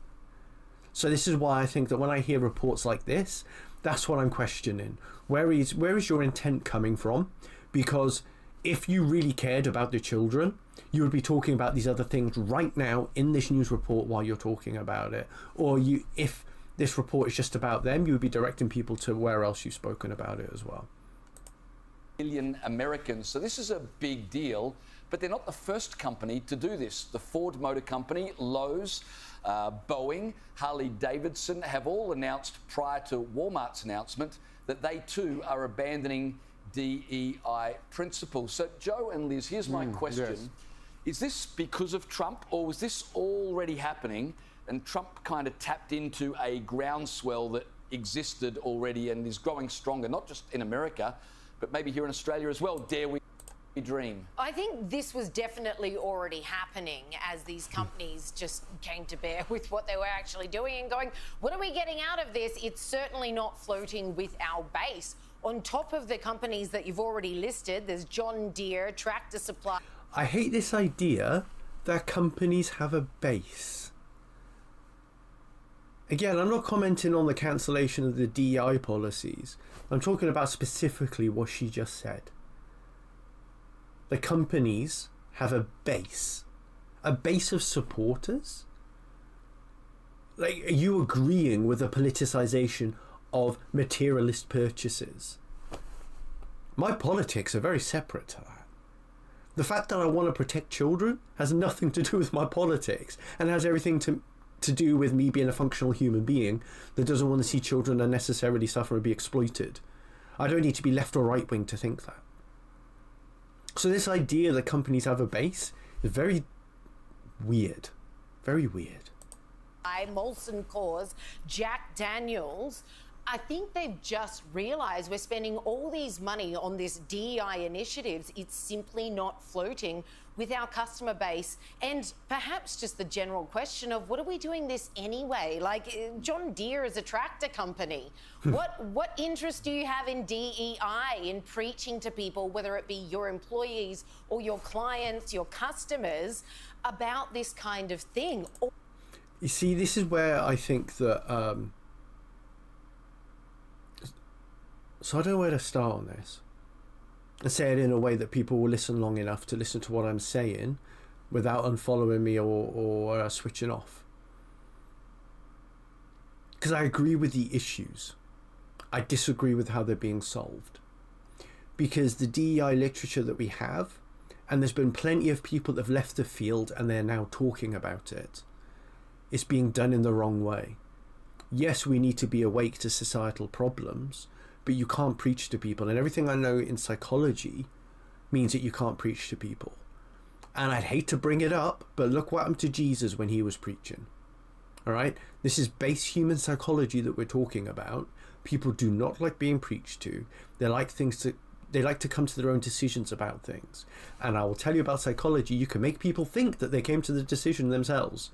So this is why I think that when I hear reports like this, that's what I'm questioning. Where is your intent coming from? Because if you really cared about the children, you would be talking about these other things right now in this news report while you're talking about it. Or if this report is just about them, you would be directing people to where else you've spoken about it as well. Million Americans. So this is a big deal, but they're not the first company to do this. The Ford Motor Company, Lowe's, Boeing, Harley-Davidson have all announced prior to Walmart's announcement that they too are abandoning DEI principles. So Joe and Liz, here's my question. Yes. Is this because of Trump, or was this already happening and Trump kind of tapped into a groundswell that existed already and is growing stronger, not just in America, but maybe here in Australia as well? Dare we dream? I think this was definitely already happening as these companies just came to bear with what they were actually doing and going, what are we getting out of this? It's certainly not floating with our base. On top of the companies that you've already listed, there's John Deere, Tractor Supply. I hate this idea that companies have a base. Again, I'm not commenting on the cancellation of the DEI policies. I'm talking about specifically what she just said. The companies have a base of supporters. Like, are you agreeing with the politicization of materialist purchases? My politics are very separate to that. The fact that I want to protect children has nothing to do with my politics, and has everything to do with me being a functional human being that doesn't want to see children unnecessarily suffer and be exploited. I don't need to be left or right wing to think that. So this idea that companies have a base is very weird. Very weird. Molson Coors, Jack Daniels, I think they've just realised we're spending all these money on this DEI initiatives. It's simply not floating with our customer base, and perhaps just the general question of, what are we doing this anyway? Like, John Deere is a tractor company. What interest do you have in DEI, in preaching to people, whether it be your employees or your clients, your customers, about this kind of thing? You see, this is where I think that so I don't know where to start on this and say it in a way that people will listen long enough to listen to what I'm saying without unfollowing me or switching off. Because I agree with the issues. I disagree with how they're being solved. Because the DEI literature that we have, and there's been plenty of people that have left the field and they're now talking about it, it's being done in the wrong way. Yes, we need to be awake to societal problems, but you can't preach to people. And everything I know in psychology means that you can't preach to people. And I'd hate to bring it up, but look what happened to Jesus when he was preaching. All right? This is base human psychology that we're talking about. People do not like being preached to. They like to come to their own decisions about things. And I will tell you about psychology. You can make people think that they came to the decision themselves.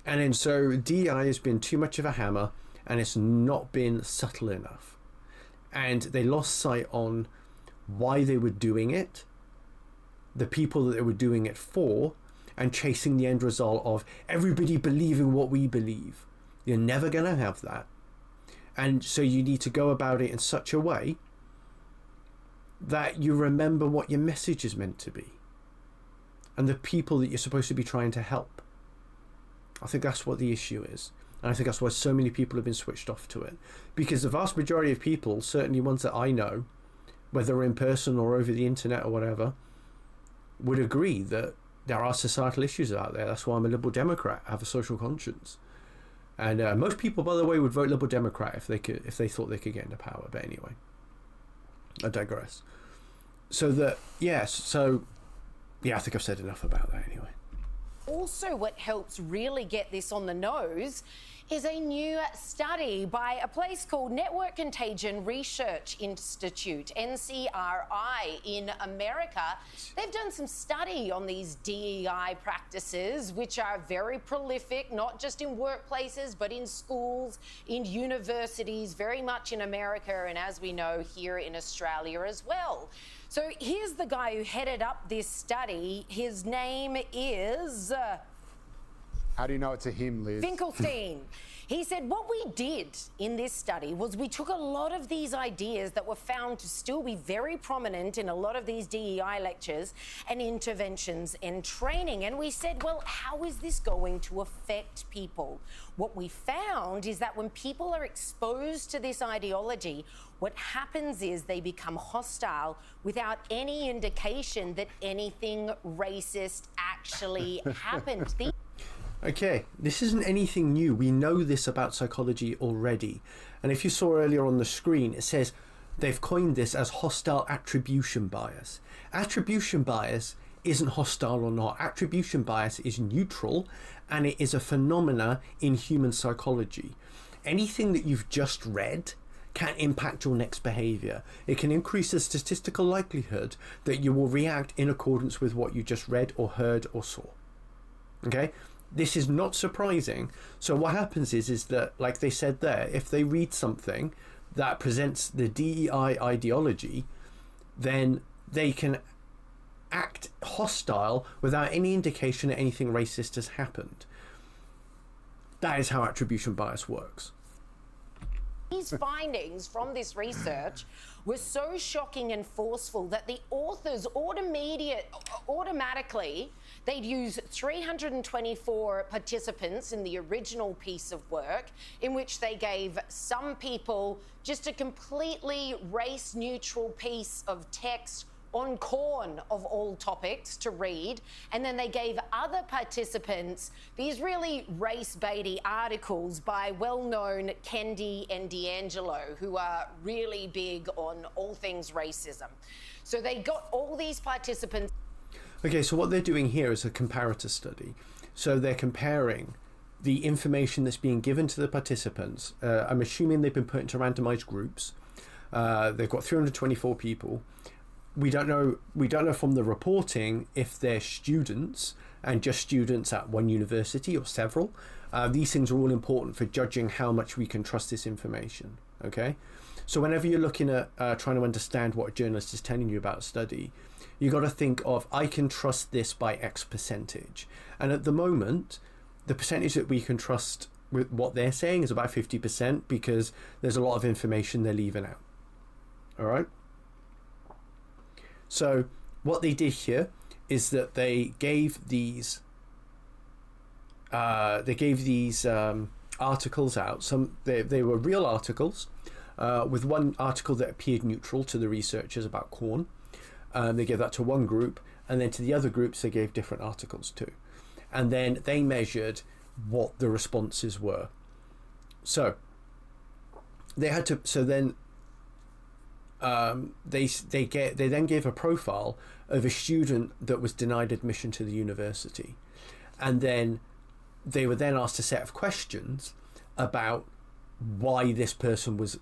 And then so DEI has been too much of a hammer, and it's not been subtle enough. And they lost sight on why they were doing it, the people that they were doing it for, and chasing the end result of everybody believing what we believe. You're never going to have that. And so you need to go about it in such a way that you remember what your message is meant to be and the people that you're supposed to be trying to help. I think that's what the issue is. And I think that's why so many people have been switched off to it. Because the vast majority of people, certainly ones that I know, whether in person or over the internet or whatever, would agree that there are societal issues out there. That's why I'm a Liberal Democrat. I have a social conscience. And most people, by the way, would vote Liberal Democrat if they thought they could get into power. But anyway, I digress. So that, yes, so yeah, I think I've said enough about that anyway. Also, what helps really get this on the nose is a new study by a place called Network Contagion Research Institute, NCRI, in America. They've done some study on these DEI practices, which are very prolific, not just in workplaces, but in schools, in universities, very much in America, and as we know, here in Australia as well. So here's the guy who headed up this study. His name is... How do you know it's a him, Liz? Finkelstein. He said what we did in this study was we took a lot of these ideas that were found to still be very prominent in a lot of these DEI lectures and interventions and training, and we said, well, how is this going to affect people? What we found is that when people are exposed to this ideology, what happens is they become hostile without any indication that anything racist actually happened. Okay, this isn't anything new. We know this about psychology already. And if you saw earlier on the screen, it says they've coined this as hostile attribution bias. Attribution bias isn't hostile or not. Attribution bias is neutral, and it is a phenomena in human psychology. Anything that you've just read can impact your next behavior. It can increase the statistical likelihood that you will react in accordance with what you just read or heard or saw. Okay? This is not surprising. So what happens is that, like they said there, if they read something that presents the DEI ideology, then they can act hostile without any indication that anything racist has happened. That is how attribution bias works. These findings from this research were so shocking and forceful that the authors automatically, they'd use 324 participants in the original piece of work, in which they gave some people just a completely race-neutral piece of text on corn of all topics to read, and then they gave other participants these really race-baity articles by well-known Kendi and D'Angelo, who are really big on all things racism. So they got all these participants. Okay, so what they're doing here is a comparator study. So they're comparing the information that's being given to the participants. I'm assuming they've been put into randomized groups. They've got 324 people. We don't know from the reporting if they're students and just students at one university or several. These things are all important for judging how much we can trust this information. Okay, so whenever you're looking at trying to understand what a journalist is telling you about a study, you got to think of, I can trust this by X percentage. And at the moment, the percentage that we can trust with what they're saying is about 50%, because there's a lot of information they're leaving out. All right. So what they did here is that they gave these articles out. They were real articles, with one article that appeared neutral to the researchers about corn. They gave that to one group, and then to the other groups they gave different articles too. And then they measured what the responses were. So they had to. So then. They then gave a profile of a student that was denied admission to the university, and then they were then asked a set of questions about why this person was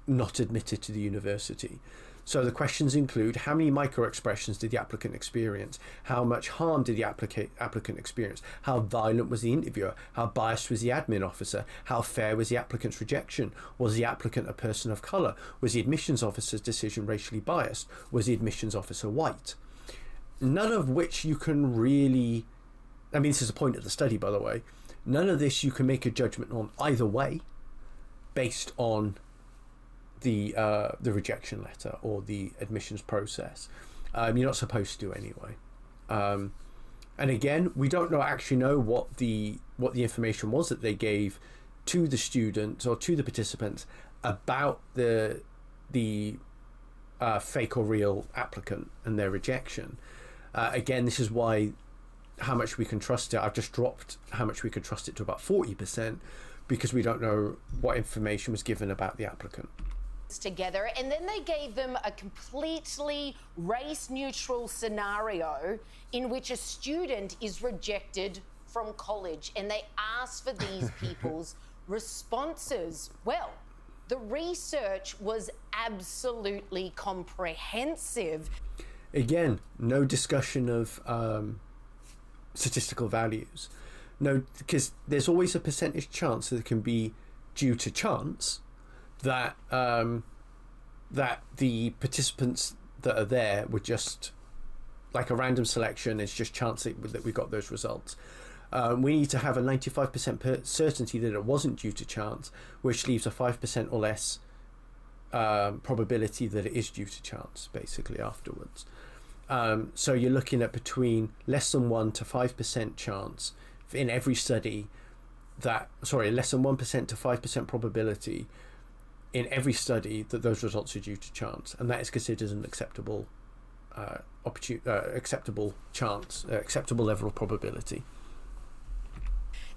not admitted to the university. So the questions include: how many microexpressions did the applicant experience? How much harm did the applicant experience? How violent was the interviewer? How biased was the admin officer? How fair was the applicant's rejection? Was the applicant a person of colour? Was the admissions officer's decision racially biased? Was the admissions officer white? None of which you can really... I mean, this is the point of the study, by the way. None of this you can make a judgment on either way based on the rejection letter or the admissions process. You're not supposed to anyway. And again, we don't actually know what the information was that they gave to the students or to the participants about the fake or real applicant and their rejection. Again, this is why how much we can trust it. I've just dropped how much we can trust it to about 40%, because we don't know what information was given about the applicant. Together, and then they gave them a completely race-neutral scenario in which a student is rejected from college, and they asked for these people's responses. Well, the research was absolutely comprehensive. Again, no discussion of statistical values. No, because there's always a percentage chance that it can be due to chance that that the participants that are there were just like a random selection. It's just chance that we got those results. We need to have a 95% certainty that it wasn't due to chance, which leaves a 5% or less probability that it is due to chance, basically, afterwards. So you're looking at between less than 1 to 5% chance in every study less than 1% to 5% probability in every study that those results are due to chance, and that is considered an acceptable acceptable chance, acceptable level of probability.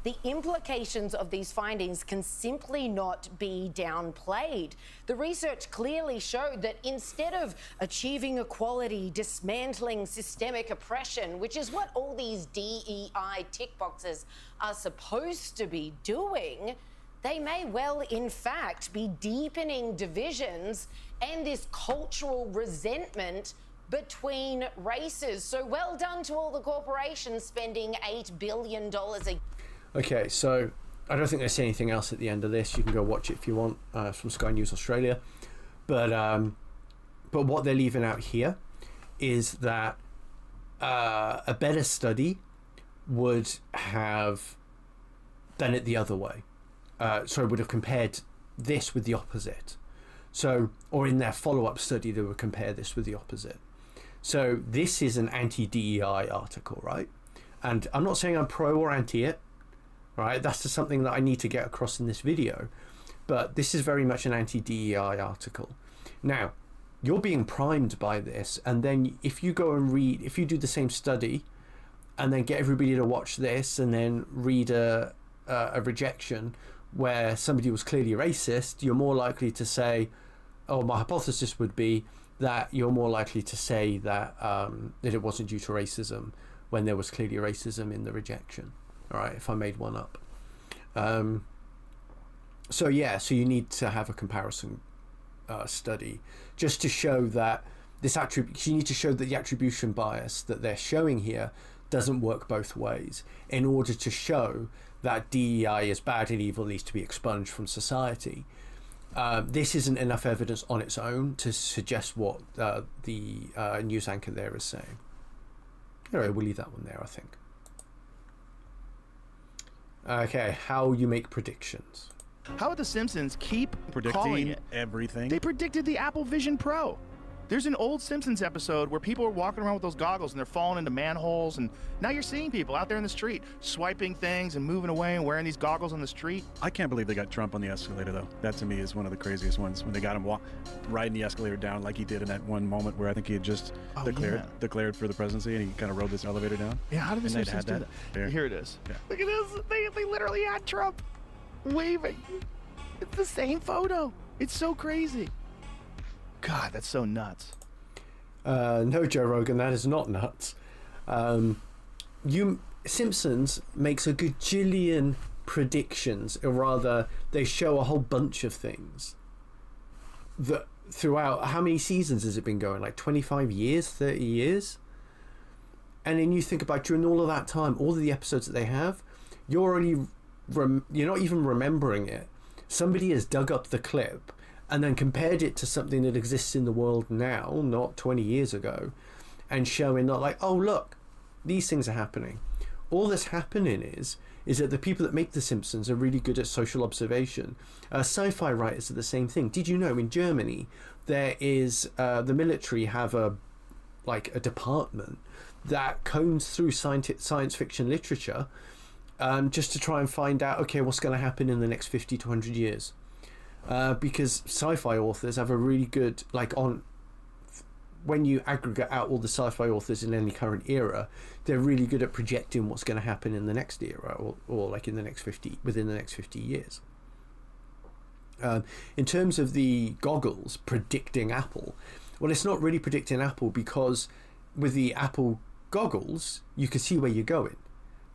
The implications of these findings can simply not be downplayed. The research clearly showed that instead of achieving equality, dismantling systemic oppression, which is what all these DEI tick boxes are supposed to be doing, they may well, in fact, be deepening divisions and this cultural resentment between races. So well done to all the corporations spending $8 billion a year. Okay, so I don't think there's anything else at the end of this. You can go watch it if you want, from Sky News Australia. But what they're leaving out here is that a better study would have done it the other way. Would have compared this with the opposite. So, or in their follow-up study, they would compare this with the opposite. So this is an anti-DEI article, right? And I'm not saying I'm pro or anti it, right? That's just something that I need to get across in this video. But this is very much an anti-DEI article. Now, you're being primed by this, and then if you go and read, if you do the same study, and then get everybody to watch this, and then read a rejection where somebody was clearly racist, you're more likely to say, oh, my hypothesis would be that you're more likely to say that that it wasn't due to racism when there was clearly racism in the rejection. All right, if I made one up. So you need to have a comparison study just to show that you need to show that the attribution bias that they're showing here doesn't work both ways in order to show that DEI is bad and evil, needs to be expunged from society. This isn't enough evidence on its own to suggest what the news anchor there is saying. Anyway, we'll leave that one there, I think. Okay, how you make predictions. How about the Simpsons keep calling Predicting it everything. They predicted the Apple Vision Pro. There's an old Simpsons episode where people are walking around with those goggles and they're falling into manholes, and now you're seeing people out there in the street swiping things and moving away and wearing these goggles on the street. I can't believe they got Trump on the escalator, though. That, to me, is one of the craziest ones, when they got him riding the escalator down like he did in that one moment where I think he had just declared for the presidency, and he kind of rode this elevator down. Yeah, how did the And they'd Simpsons had do that that? Here it is. Yeah. Look at this. They literally had Trump waving. It's the same photo. It's so crazy. God, that's so nuts. No, Joe Rogan, that is not nuts. Simpsons makes a gajillion predictions, or rather, they show a whole bunch of things that throughout. How many seasons has it been going? Like 25 years, 30 years? And then you think about during all of that time, all of the episodes that they have, you're not even remembering it. Somebody has dug up the clip and then compared it to something that exists in the world now, not 20 years ago, and showing that, like, oh, look, these things are happening. All that's happening is that the people that make The Simpsons are really good at social observation. Sci-fi writers are the same thing. Did you know in Germany there is the military have a department that combs through science fiction literature just to try and find out, okay, what's going to happen in the next 50 to 100 years. Because sci-fi authors have a really good, when you aggregate out all the sci-fi authors in any current era, they're really good at projecting what's going to happen in the next era, or like in the next 50, within the next 50 years. In terms of the goggles predicting Apple, well, it's not really predicting Apple, because with the Apple goggles, you can see where you're going.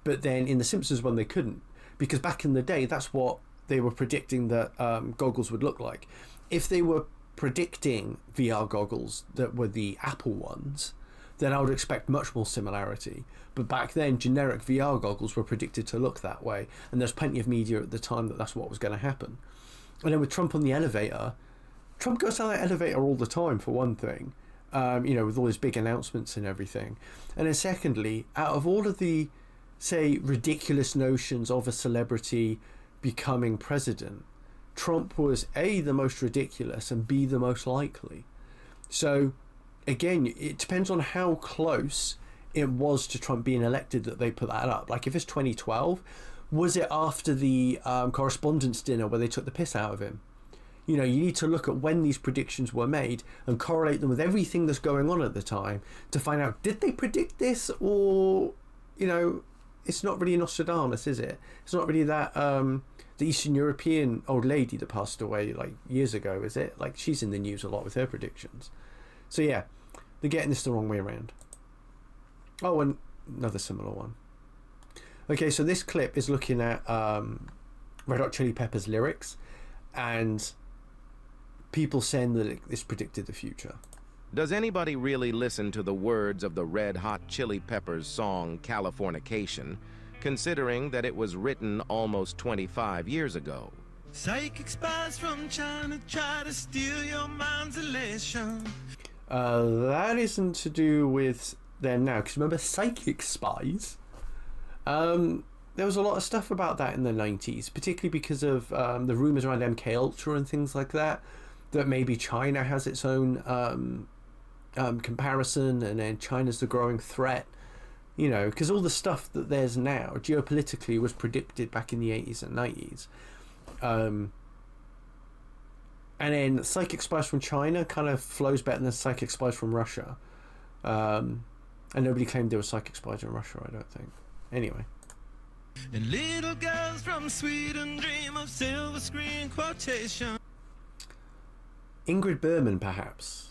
But then in the Simpsons one, they couldn't, because back in the day, that's what they were predicting that goggles would look like. If they were predicting VR goggles that were the Apple ones, then I would expect much more similarity. But back then, generic VR goggles were predicted to look that way, and there's plenty of media at the time that that's what was going to happen. And then with Trump on the elevator, Trump goes down that elevator all the time, for one thing, with all his big announcements and everything. And then secondly, out of all of the, say, ridiculous notions of a celebrity becoming president, Trump was A, the most ridiculous, and B, the most likely. So again, it depends on how close it was to Trump being elected that they put that up. Like if it's 2012, was it after the correspondence dinner where they took the piss out of him? You need to look at when these predictions were made and correlate them with everything that's going on at the time to find out, did they predict this, or it's not really Nostradamus, is it? It's not really that the Eastern European old lady that passed away like years ago, is it? Like, she's in the news a lot with her predictions. So yeah, they're getting this the wrong way around. Oh, and another similar one. Okay, so this clip is looking at Red Hot Chili Peppers lyrics and people saying that this predicted the future. Does anybody really listen to the words of the Red Hot Chili Peppers song Californication, considering that it was written almost 25 years ago? Psychic spies from China try to steal your mind's elation. That isn't to do with them now, because remember, psychic spies, there was a lot of stuff about that in the 90s, particularly because of the rumours around MK Ultra and things like that, that maybe China has its own comparison, and then China's the growing threat, you know, because all the stuff that there's now geopolitically was predicted back in the 80s and 90s. And then psychic spies from China kind of flows better than psychic spies from Russia. And nobody claimed there were psychic spies in Russia, I don't think. Anyway. And little girls from Sweden dream of silver screen quotation. Ingrid Bergman, perhaps.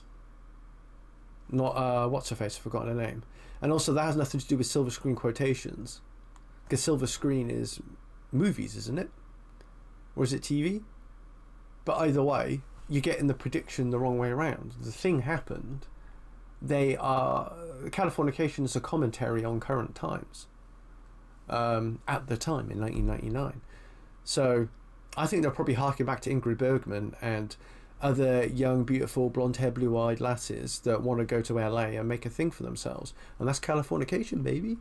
Not, what's her face? I've forgotten her name. And also, that has nothing to do with silver screen quotations. Because silver screen is movies, isn't it? Or is it TV? But either way, you're getting the prediction the wrong way around. The thing happened. Californication is a commentary on current times. At the time, in 1999. So, I think they're probably harking back to Ingrid Bergman and other young, beautiful, blonde-haired, blue-eyed lasses that want to go to LA and make a thing for themselves. And that's Californication, baby.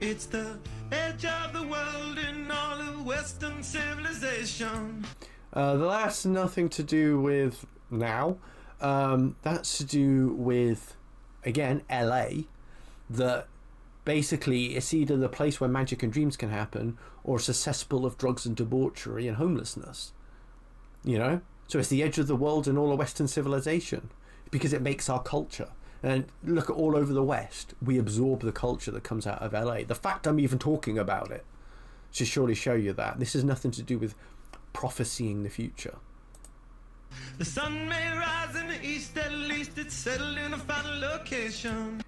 It's the edge of the world in all of Western civilization. That's nothing to do with now. That's to do with, again, LA. That basically it's either the place where magic and dreams can happen, or it's a cesspool of drugs and debauchery and homelessness. You know? So it's the edge of the world in all of Western civilization, because it makes our culture. And look at all over the West, we absorb the culture that comes out of LA. The fact I'm even talking about it should surely show you that. This has nothing to do with prophesying the future. The sun may rise in the east, at least it's settled in a final location.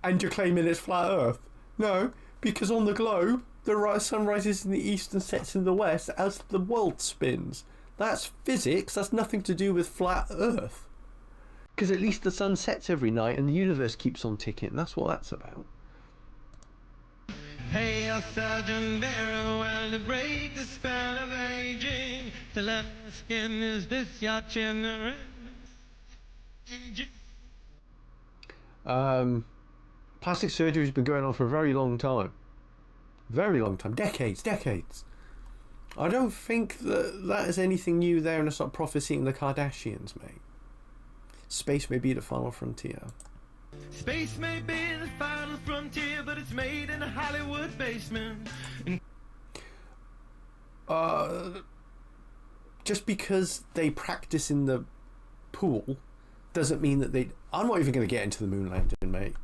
And you're claiming it's flat Earth? No, because on the globe, the sun rises in the east and sets in the west as the world spins. That's physics. That's nothing to do with flat Earth. Because at least the sun sets every night and the universe keeps on ticking. That's what that's about. Hail, Sergeant, very well to break the spell of aging. The last skin, is this your generation? Plastic surgery has been going on for a very long time. Very long time. Decades. I don't think that is anything new there, and it's not prophesying the Kardashians, mate. Space may be the final frontier. Space may be the final frontier, but it's made in a Hollywood basement. Just because they practice in the pool doesn't mean that they... I'm not even going to get into the moon landing, mate.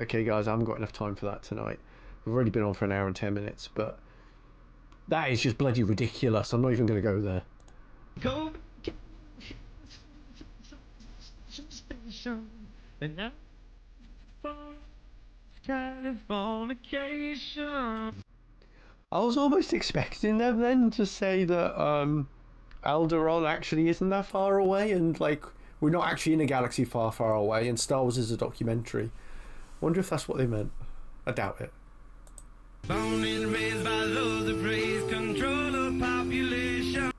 Okay, guys, I haven't got enough time for that tonight. We've already been on for an hour and 10 minutes, but that is just bloody ridiculous. I'm not even going to go there. Go and now Californication. I was almost expecting them then to say that Alderaan actually isn't that far away, and like we're not actually in a galaxy far, far away, and Star Wars is a documentary. Wonder if that's what they meant. I doubt it. Born and raised by those that praise control of population.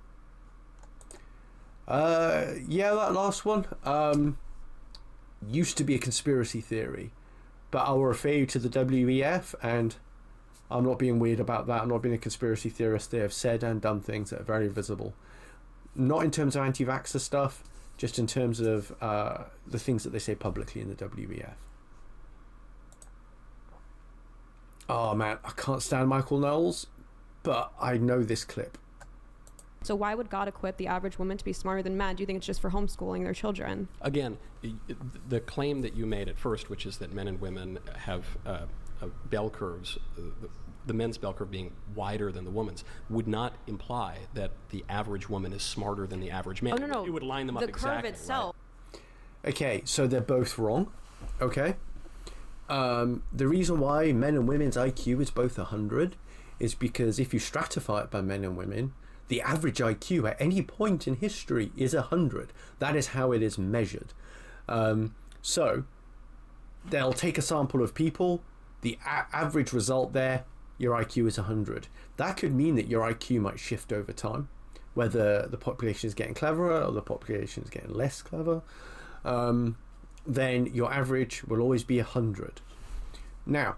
Yeah, that last one used to be a conspiracy theory, but I will refer you to the WEF, and I'm not being weird about that. I'm not being a conspiracy theorist. They have said and done things that are very visible, not in terms of anti-vaxxer stuff, just in terms of the things that they say publicly in the WEF. Oh man, I can't stand Michael Knowles, but I know this clip. So why would God equip the average woman to be smarter than men? Do you think it's just for homeschooling their children? Again, the claim that you made at first, which is that men and women have bell curves, the men's bell curve being wider than the woman's, would not imply that the average woman is smarter than the average man. Oh, no. It would line them up exactly. The curve itself. Right? Okay, so they're both wrong. Okay. The reason why men and women's IQ is both 100 is because if you stratify it by men and women, the average IQ at any point in history is 100. That is how it is measured. So they'll take a sample of people, the average result there, your IQ is 100. That could mean that your IQ might shift over time, whether the population is getting cleverer or the population is getting less clever. Then your average will always be 100. Now,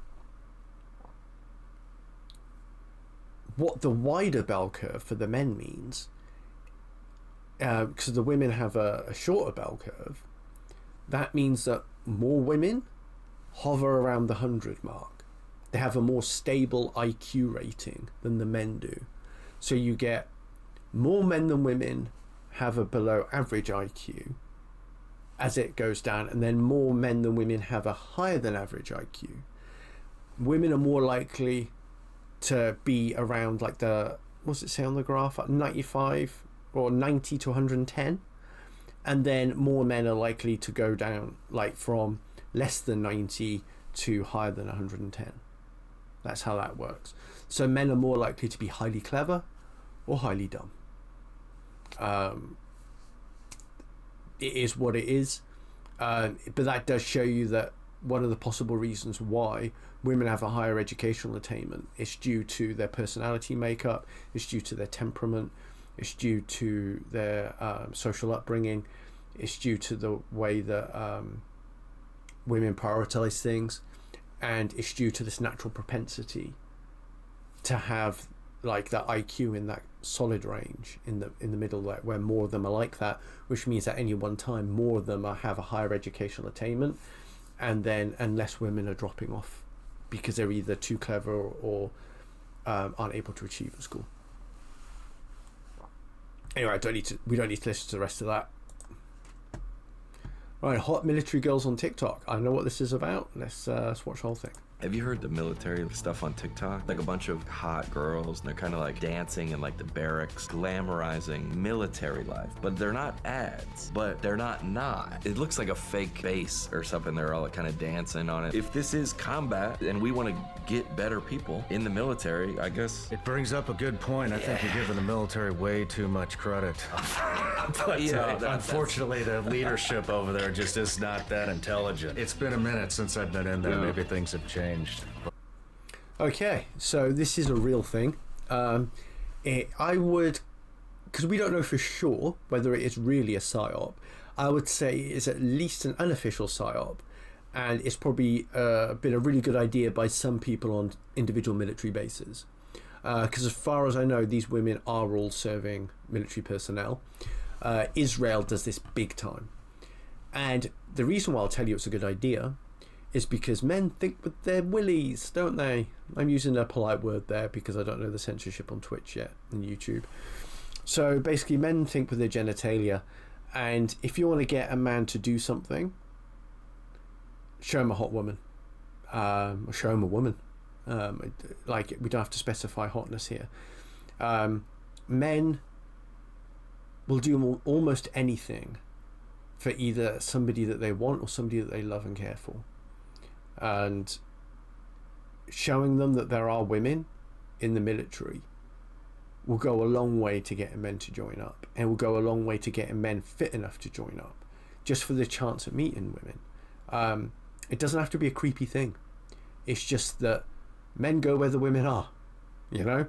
what the wider bell curve for the men means, because the women have a shorter bell curve, that means that more women hover around the 100 mark. They have a more stable IQ rating than the men do. So you get more men than women have a below average IQ as it goes down, and then more men than women have a higher than average IQ. Women are more likely to be around like the, what's it say on the graph, 95 or 90 to 110, and then more men are likely to go down like from less than 90 to higher than 110. That's how that works. So men are more likely to be highly clever or highly dumb. It is what it is, but that does show you that one of the possible reasons why women have a higher educational attainment is due to their personality makeup, it's due to their temperament, it's due to their social upbringing, it's due to the way that women prioritize things, and it's due to this natural propensity to have like that IQ in that solid range in the middle, where more of them are like that, which means at any one time more of them have a higher educational attainment, and less women are dropping off because they're either too clever or aren't able to achieve at school. Anyway, we don't need to listen to the rest of that. Right, hot military girls on TikTok. I know what this is about. Let's watch the whole thing. Have you heard the military stuff on TikTok? Like a bunch of hot girls, and they're kind of like dancing in like the barracks, glamorizing military life. But they're not ads, but they're not. It looks like a fake base or something. They're all kind of dancing on it. If this is combat and we want to get better people in the military, I guess. It brings up a good point. I think you're giving the military way too much credit. But unfortunately, the leadership over there just is not that intelligent. It's been a minute since I've been in there. Yeah. Maybe things have changed. Okay, so this is a real thing. I would, because we don't know for sure whether it is really a psyop, I would say it's at least an unofficial psyop, and it's probably been a really good idea by some people on individual military bases. Because as far as I know, these women are all serving military personnel. Israel does this big time. And the reason why I'll tell you it's a good idea is because men think with their willies, don't they? I'm using a polite word there because I don't know the censorship on Twitch yet and YouTube. So basically, men think with their genitalia, and if you want to get a man to do something, show him a hot woman, or show him a woman. Like, we don't have to specify hotness here. Men will do almost anything for either somebody that they want or somebody that they love and care for. And showing them that there are women in the military will go a long way to getting men to join up, and will go a long way to getting men fit enough to join up, just for the chance of meeting women. It doesn't have to be a creepy thing. It's just that men go where the women are, you know?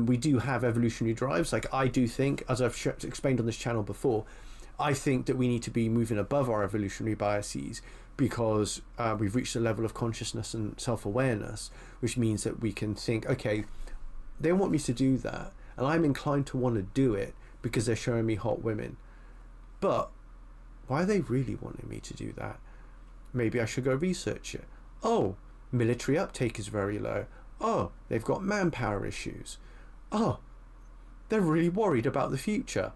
We do have evolutionary drives. Like, I do think, as I've explained on this channel before, I think that we need to be moving above our evolutionary biases, because we've reached a level of consciousness and self-awareness, which means that we can think, okay, they want me to do that, and I'm inclined to want to do it because they're showing me hot women. But why are they really wanting me to do that? Maybe I should go research it. Oh, military uptake is very low. Oh, they've got manpower issues. Oh, they're really worried about the future.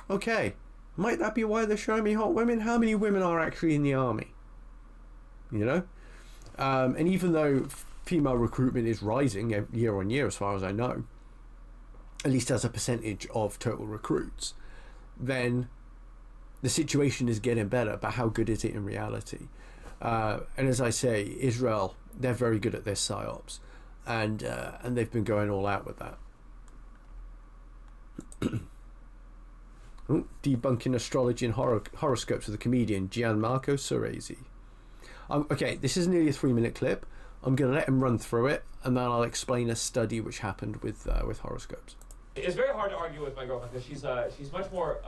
Okay, might that be why they're showing me hot women? How many women are actually in the army? You know? And even though female recruitment is rising year on year, as far as I know, at least as a percentage of total recruits, then the situation is getting better, but how good is it in reality? And as I say, Israel, they're very good at their psyops, and they've been going all out with that. Debunking astrology and horoscopes with the comedian Gianmarco Soresi. Okay, this is nearly a 3-minute clip. I'm going to let him run through it, and then I'll explain a study which happened with horoscopes. It's very hard to argue with my girlfriend because she's much more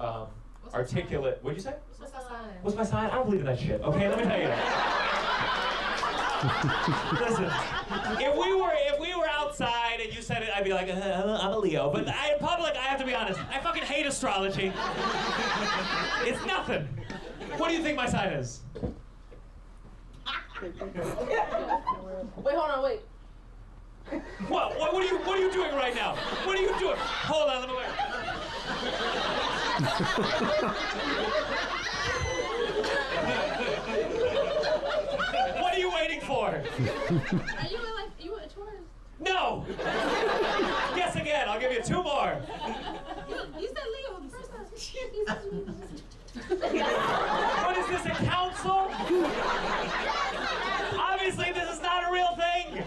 articulate. What'd you say? What's my sign? What's my sign? I don't believe in that shit. Okay, let me tell you. Listen, if we were outside and you said it, I'd be like, I'm a Leo. But in public, I have to be honest. I fucking hate astrology. It's nothing. What do you think my sign is? Wait, hold on, wait. What are you doing right now? What are you doing? Hold on, let me wait. What are you waiting for? Are you a Taurus? No! Guess again, I'll give you 2 more. You said Leo the first time. What is this, a council? Obviously, this is not a real thing.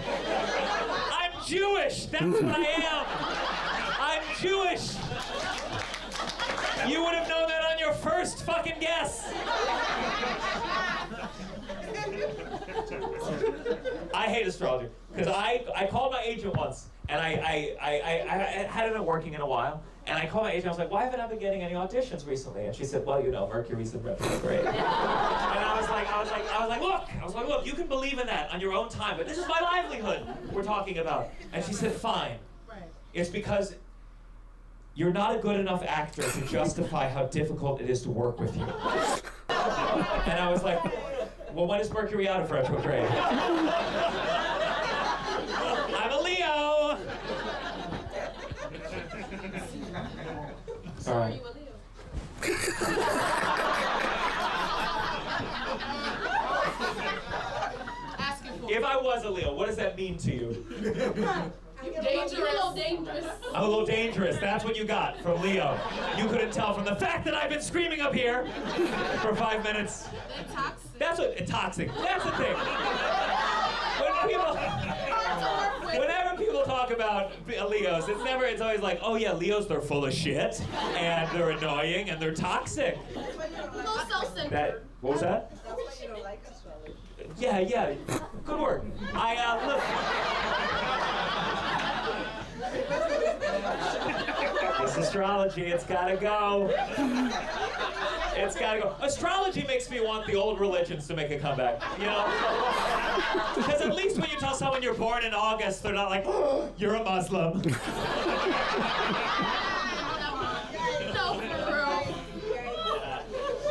I'm Jewish. That's what I am. I'm Jewish. You would have known that on your first fucking guess. I hate astrology because I called my agent once and I hadn't been working in a while. And I called my agent, I was like, why haven't I been getting any auditions recently? And she said, well, you know, Mercury's in retrograde. And I was like, look, you can believe in that on your own time, but this is my livelihood we're talking about. And she said, fine. It's because you're not a good enough actor to justify how difficult it is to work with you. And I was like, well, when is Mercury out of retrograde? I'm a Leo. So are you a Leo? If I was a Leo, what does that mean to you? Dangerous. You're a little dangerous. I'm a little dangerous. That's what you got from Leo. You couldn't tell from the fact that I've been screaming up here for 5 minutes. Toxic. That's what toxic. That's the thing. Whenever people talk about Leos, it's always like, oh yeah, Leos, they're full of shit, and they're annoying, and they're toxic. A little self-centered. What was that? That's why you don't like astrology. Yeah, good work. This astrology, it's gotta go. It's gotta go. Astrology makes me want the old religions to make a comeback, you know? Because at least when you tell someone you're born in August, they're not like, oh, you're a Muslim.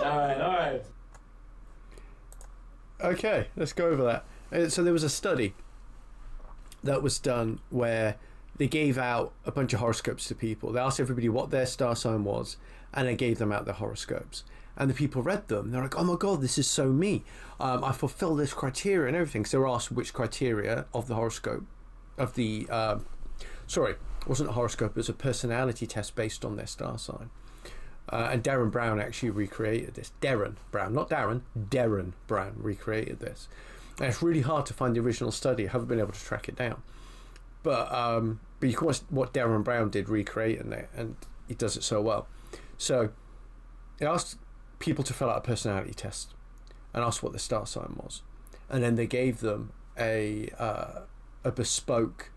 All right. Okay, let's go over that. So there was a study that was done where they gave out a bunch of horoscopes to people. They asked everybody what their star sign was, and they gave them out the horoscopes. And the people read them. They're like, oh my God, this is so me. I fulfill this criteria and everything. So they were asked which criteria of the horoscope, of the, sorry, it wasn't a horoscope, it was a personality test based on their star sign. And Darren Brown actually recreated this. Darren Brown, not Darren, Darren Brown recreated this. And it's really hard to find the original study. I haven't been able to track it down. But you can watch what Darren Brown did recreating it, and he does it so well. So it asked people to fill out a personality test and asked what the star sign was. And then they gave them a bespoke...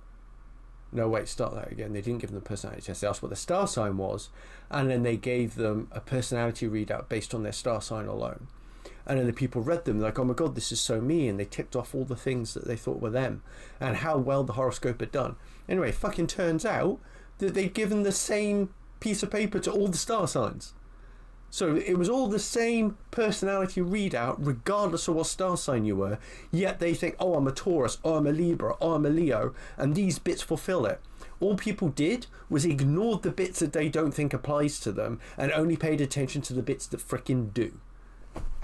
No, wait, start that again. They didn't give them the personality test. They asked what the star sign was, and then they gave them a personality readout based on their star sign alone. And then the people read them like, oh my God, this is so me, and they ticked off all the things that they thought were them and how well the horoscope had done. Anyway, fucking turns out that they'd given the same piece of paper to all the star signs. So it was all the same personality readout regardless of what star sign you were, yet they think, oh, I'm a Taurus, oh, I'm a Libra, oh, I'm a Leo, and these bits fulfill it. All people did was ignored the bits that they don't think applies to them and only paid attention to the bits that frickin' do.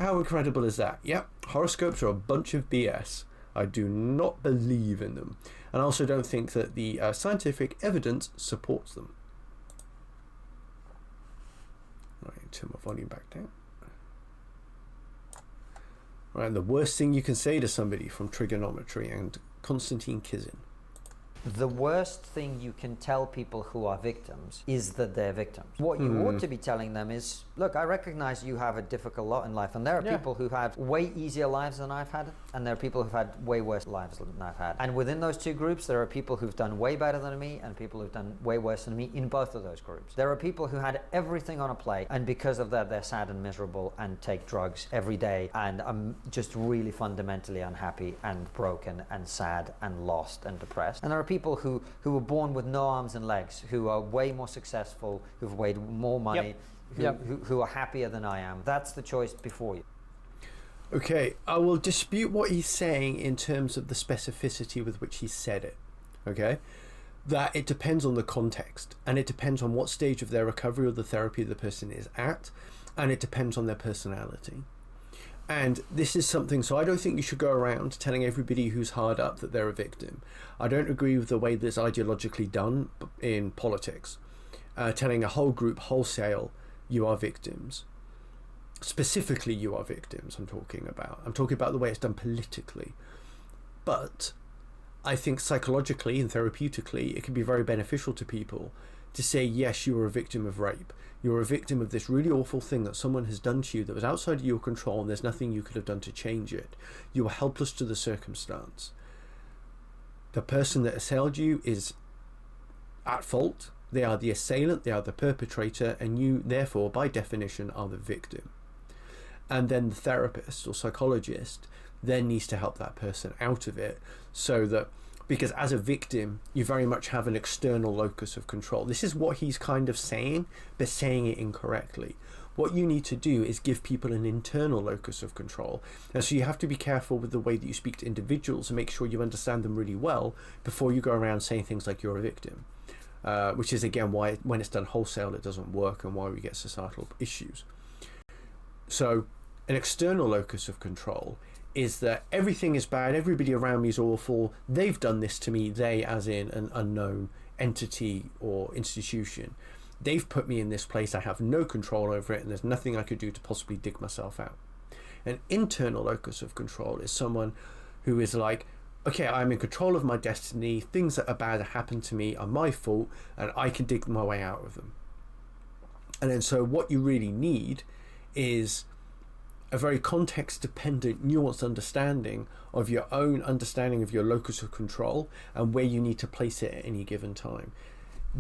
How incredible is that? Yep, horoscopes are a bunch of BS. I do not believe in them. And I also don't think that the scientific evidence supports them. Right, turn my volume back down. Right, and the worst thing you can say to somebody from Triggernometry and Konstantin Kizin. The worst thing you can tell people who are victims is that they're victims. What you ought to be telling them is, look, I recognize you have a difficult lot in life, and there are people who have way easier lives than I've had, and there are people who've had way worse lives than I've had. And within those two groups, there are people who've done way better than me and people who've done way worse than me in both of those groups. There are people who had everything on a plate, and because of that, they're sad and miserable and take drugs every day, and I'm just really fundamentally unhappy and broken and sad and lost and depressed. And there are people who were born with no arms and legs, who are way more successful, who've made more money, who are happier than I am. That's the choice before you. Okay, I will dispute what he's saying in terms of the specificity with which he said it. Okay? That it depends on the context, and it depends on what stage of their recovery or the therapy the person is at, and it depends on their personality. And this is something, so I don't think you should go around telling everybody who's hard up that they're a victim. I don't agree with the way that's ideologically done in politics. Telling a whole group wholesale, you are victims. Specifically, you are victims, I'm talking about. I'm talking about the way it's done politically. But I think psychologically and therapeutically, it can be very beneficial to people to say, yes, you are a victim of rape. You're a victim of this really awful thing that someone has done to you that was outside of your control, and there's nothing you could have done to change it. You are helpless to the circumstance. The person that assailed you is at fault. They are the assailant, they are the perpetrator, and you, therefore, by definition, are the victim. And then the therapist or psychologist then needs to help that person out of it, so that, because as a victim, you very much have an external locus of control. This is what he's kind of saying, but saying it incorrectly. What you need to do is give people an internal locus of control. And so you have to be careful with the way that you speak to individuals and make sure you understand them really well before you go around saying things like you're a victim. Which is, again, why when it's done wholesale, it doesn't work, and why we get societal issues. So an external locus of control is that everything is bad, everybody around me is awful, they've done this to me, they as in an unknown entity or institution. They've put me in this place, I have no control over it, and there's nothing I could do to possibly dig myself out. An internal locus of control is someone who is like, okay, I'm in control of my destiny, things that are bad that happen to me are my fault, and I can dig my way out of them. And then so what you really need is a very context-dependent, nuanced understanding of your own understanding of your locus of control and where you need to place it at any given time.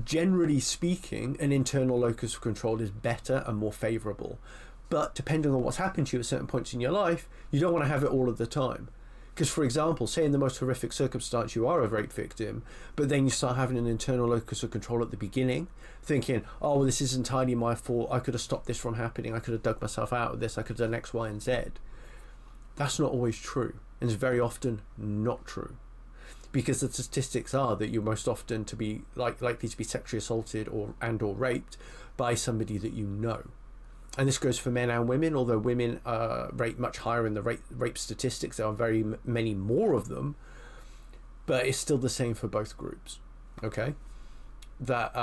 Generally speaking, an internal locus of control is better and more favourable. But depending on what's happened to you at certain points in your life, you don't want to have it all of the time. Because, for example, say in the most horrific circumstance you are a rape victim, but then you start having an internal locus of control at the beginning, thinking, oh, well, this is entirely my fault, I could have stopped this from happening, I could have dug myself out of this, I could have done X, Y, and Z. That's not always true, and it's very often not true. Because the statistics are that you're most often to be likely to be sexually assaulted or raped by somebody that you know. And this goes for men and women, although women rate much higher in the rape statistics. There are very many more of them, but it's still the same for both groups. Okay, that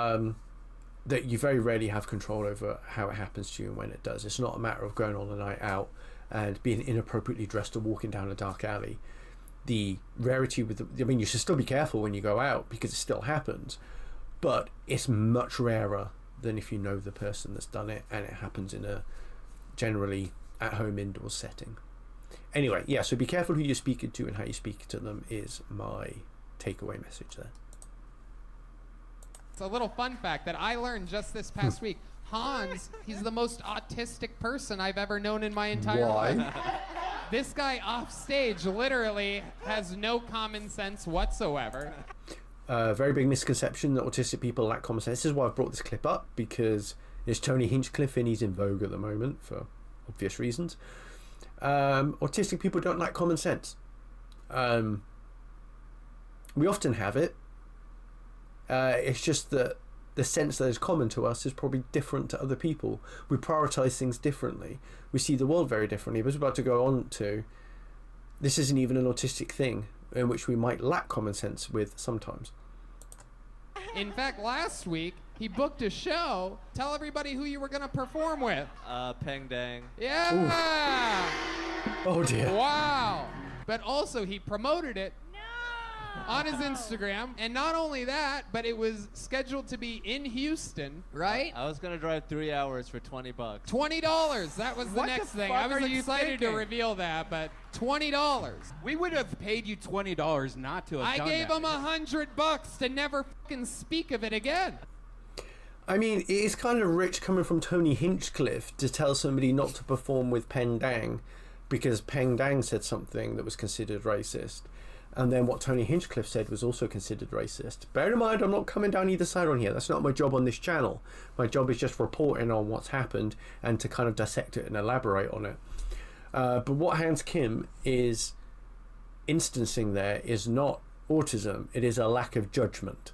you very rarely have control over how it happens to you and when it does. It's not a matter of going on a night out and being inappropriately dressed or walking down a dark alley. The rarity with you should still be careful when you go out because it still happens, but it's much rarer than if you know the person that's done it and it happens in a generally at home indoor setting. Anyway, yeah, so be careful who you're speaking to and how you speak to them is my takeaway message there. It's a little fun fact that I learned just this past week. Hans, he's the most autistic person I've ever known in my entire life. This guy off stage literally has no common sense whatsoever. Very big misconception that autistic people lack common sense. This is why I've brought this clip up, because it's Tony Hinchcliffe and he's in vogue at the moment for obvious reasons. Autistic people don't lack common sense. We often have it. It's just that the sense that is common to us is probably different to other people. We prioritize things differently. We see the world very differently. But we're about to go on to, this isn't even an autistic thing in which we might lack common sense with sometimes. In fact, last week, he booked a show. Tell everybody who you were going to perform with. Peng Dang. Yeah! Oof. Oh, dear. Wow. But also, he promoted it on his Instagram. And not only that, but it was scheduled to be in Houston, right? I was gonna drive 3 hours for $20. $20. That was the next thing. I was excited to reveal that, but $20. We would have paid you $20 not to have I done gave that. him $100 to never fucking speak of it again. I mean, it is kind of rich coming from Tony Hinchcliffe to tell somebody not to perform with Peng Dang because Peng Dang said something that was considered racist. And then what Tony Hinchcliffe said was also considered racist. Bear in mind, I'm not coming down either side on here. That's not my job on this channel. My job is just reporting on what's happened and to kind of dissect it and elaborate on it. But what Hans Kim is instancing there is not autism. It is a lack of judgment.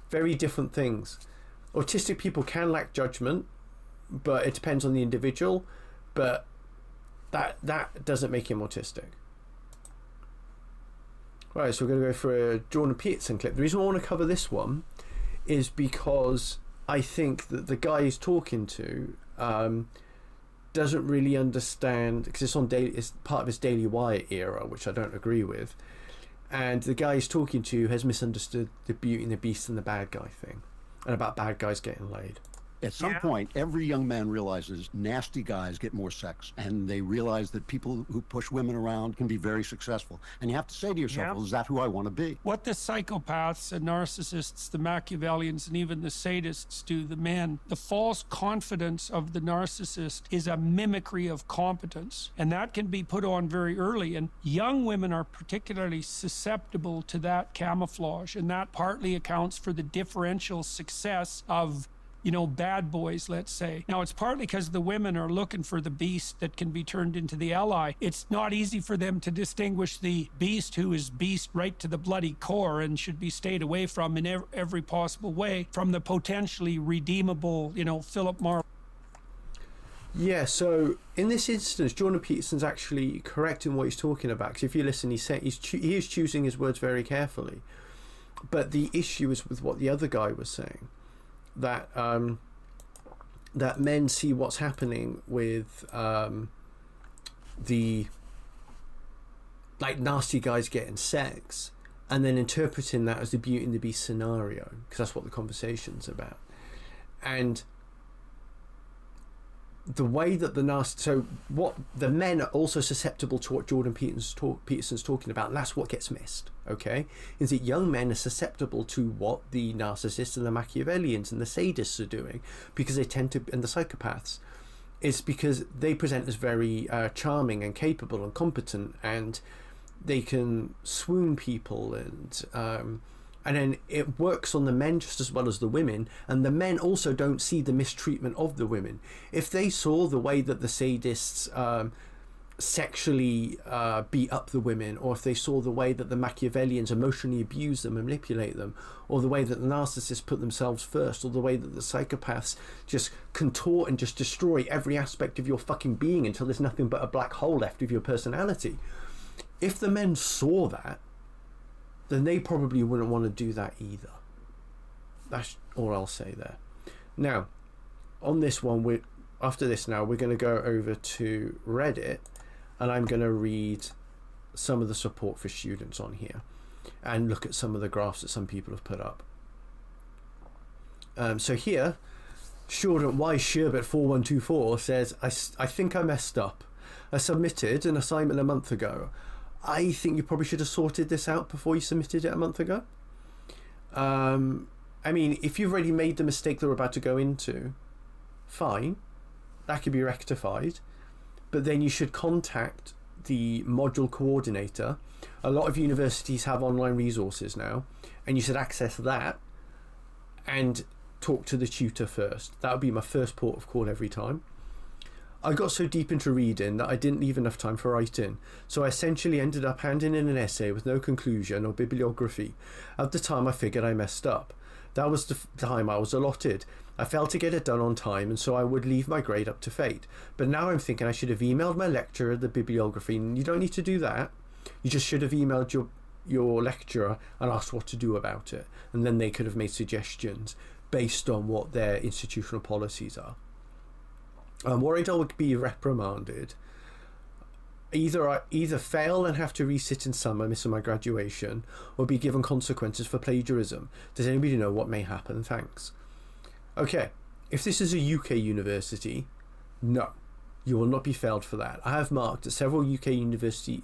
Very different things. Autistic people can lack judgment, but it depends on the individual. But that doesn't make him autistic. Right, so we're going to go for a Jordan Peterson clip. The reason I want to cover this one is because I think that the guy he's talking to doesn't really understand, because it's part of his Daily Wire era, which I don't agree with. And the guy he's talking to has misunderstood the Beauty and the Beast and the bad guy thing, and about bad guys getting laid. At some point, every young man realizes nasty guys get more sex, and they realize that people who push women around can be very successful. And you have to say to yourself, well, is that who I want to be? What the psychopaths and narcissists, the Machiavellians, and even the sadists do, the men, the false confidence of the narcissist is a mimicry of competence. And that can be put on very early. And young women are particularly susceptible to that camouflage. And that partly accounts for the differential success of bad boys, let's say. Now, it's partly because the women are looking for the beast that can be turned into the ally. It's not easy for them to distinguish the beast who is beast right to the bloody core and should be stayed away from in every possible way from the potentially redeemable, Philip Marlowe. Yeah, so in this instance, Jordan Peterson's actually correct in what he's talking about. Because if you listen, he is choosing his words very carefully. But the issue is with what the other guy was saying. That that men see what's happening with the nasty guys getting sex and then interpreting that as the Beauty and the Beast scenario, because that's what the conversation's about. And the way that what the men are also susceptible to what Jordan Peterson's talking about, and that's what gets missed, okay, is that young men are susceptible to what the narcissists and the Machiavellians and the sadists are doing, because they tend to, and the psychopaths, is because they present as very charming and capable and competent, and they can swoon people, and then it works on the men just as well as the women, and the men also don't see the mistreatment of the women. If they saw the way that the sadists sexually beat up the women, or if they saw the way that the Machiavellians emotionally abuse them and manipulate them, or the way that the narcissists put themselves first, or the way that the psychopaths just contort and just destroy every aspect of your fucking being until there's nothing but a black hole left of your personality. If the men saw that, then they probably wouldn't want to do that either. That's all I'll say there. Now, on this one, after this now, we're going to go over to Reddit, and I'm going to read some of the support for students on here and look at some of the graphs that some people have put up. So here, Shorten Y Sherbet 4124 says, I think I messed up. I submitted an assignment a month ago. I think you probably should have sorted this out before you submitted it a month ago. I mean, if you've already made the mistake that we're about to go into, fine, that could be rectified, but then you should contact the module coordinator. A lot of universities have online resources now, and you should access that and talk to the tutor first. That would be my first port of call every time. I got so deep into reading that I didn't leave enough time for writing, so I essentially ended up handing in an essay with no conclusion or bibliography. At the time, I figured I messed up. That was the time I was allotted. I failed to get it done on time, and so I would leave my grade up to fate. But now I'm thinking I should have emailed my lecturer the bibliography, and you don't need to do that. You just should have emailed your lecturer and asked what to do about it, and then they could have made suggestions based on what their institutional policies are. Worried I would be reprimanded. either fail and have to resit in summer, missing my graduation, or be given consequences for plagiarism. Does anybody know what may happen? Thanks. Okay, if this is a UK university, no, you will not be failed for that. I have marked at several UK universities,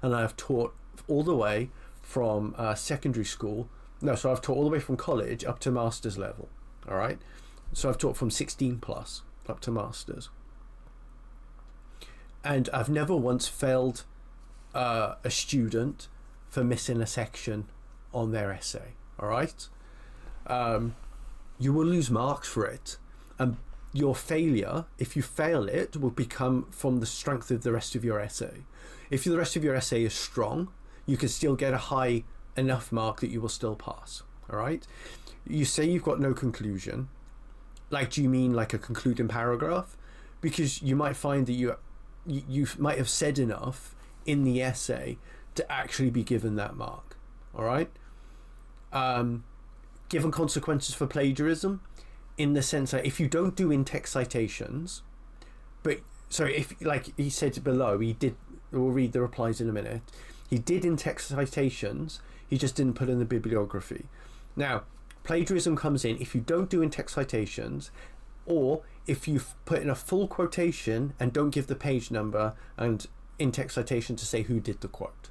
and I have taught all the way from secondary school. No, so I've taught all the way from college up to master's level. All right, so I've taught from 16 plus up to master's. And I've never once failed a student for missing a section on their essay. All right, you will lose marks for it, and your failure, if you fail it, will become from the strength of the rest of your essay. If the rest of your essay is strong, you can still get a high enough mark that you will still pass. All right. You say you've got no conclusion. Like, do you mean like a concluding paragraph? Because you might find that you might have said enough in the essay to actually be given that mark. All right. Given consequences for plagiarism, in the sense that if you don't do in-text citations, but sorry, if like he said below, he did. We'll read the replies in a minute. He did in-text citations. He just didn't put in the bibliography. Now, plagiarism comes in if you don't do in-text citations, or if you put in a full quotation and don't give the page number and in-text citation to say who did the quote.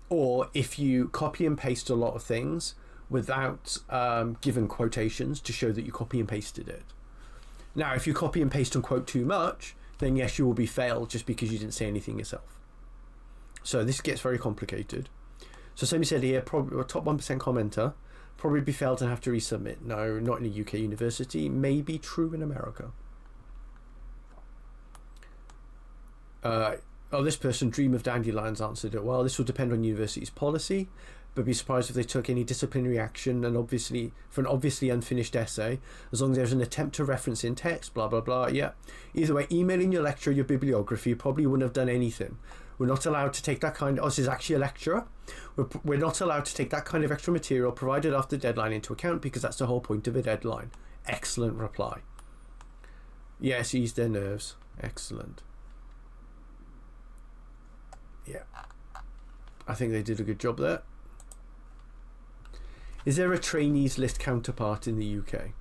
Or if you copy and paste a lot of things without giving quotations to show that you copy and pasted it. Now, if you copy and paste and quote too much, then yes, you will be failed just because you didn't say anything yourself. So this gets very complicated. So somebody said here, probably a top 1% commenter, probably be failed and have to resubmit. No, not in a UK university. May be true in America. This person, Dream of Dandelions, answered it. Well, this will depend on university's policy, but be surprised if they took any disciplinary action, and obviously for an obviously unfinished essay, as long as there's an attempt to reference in text, blah blah blah. Yeah, either way, emailing your lecturer your bibliography probably wouldn't have done anything. We're not allowed to take that kind of, this is actually a lecturer, we're not allowed to take that kind of extra material provided after deadline into account, because that's the whole point of a deadline. Excellent reply. Yes, ease their nerves. Excellent. Yeah, I think they did a good job there. Is there a trainees list counterpart in the UK?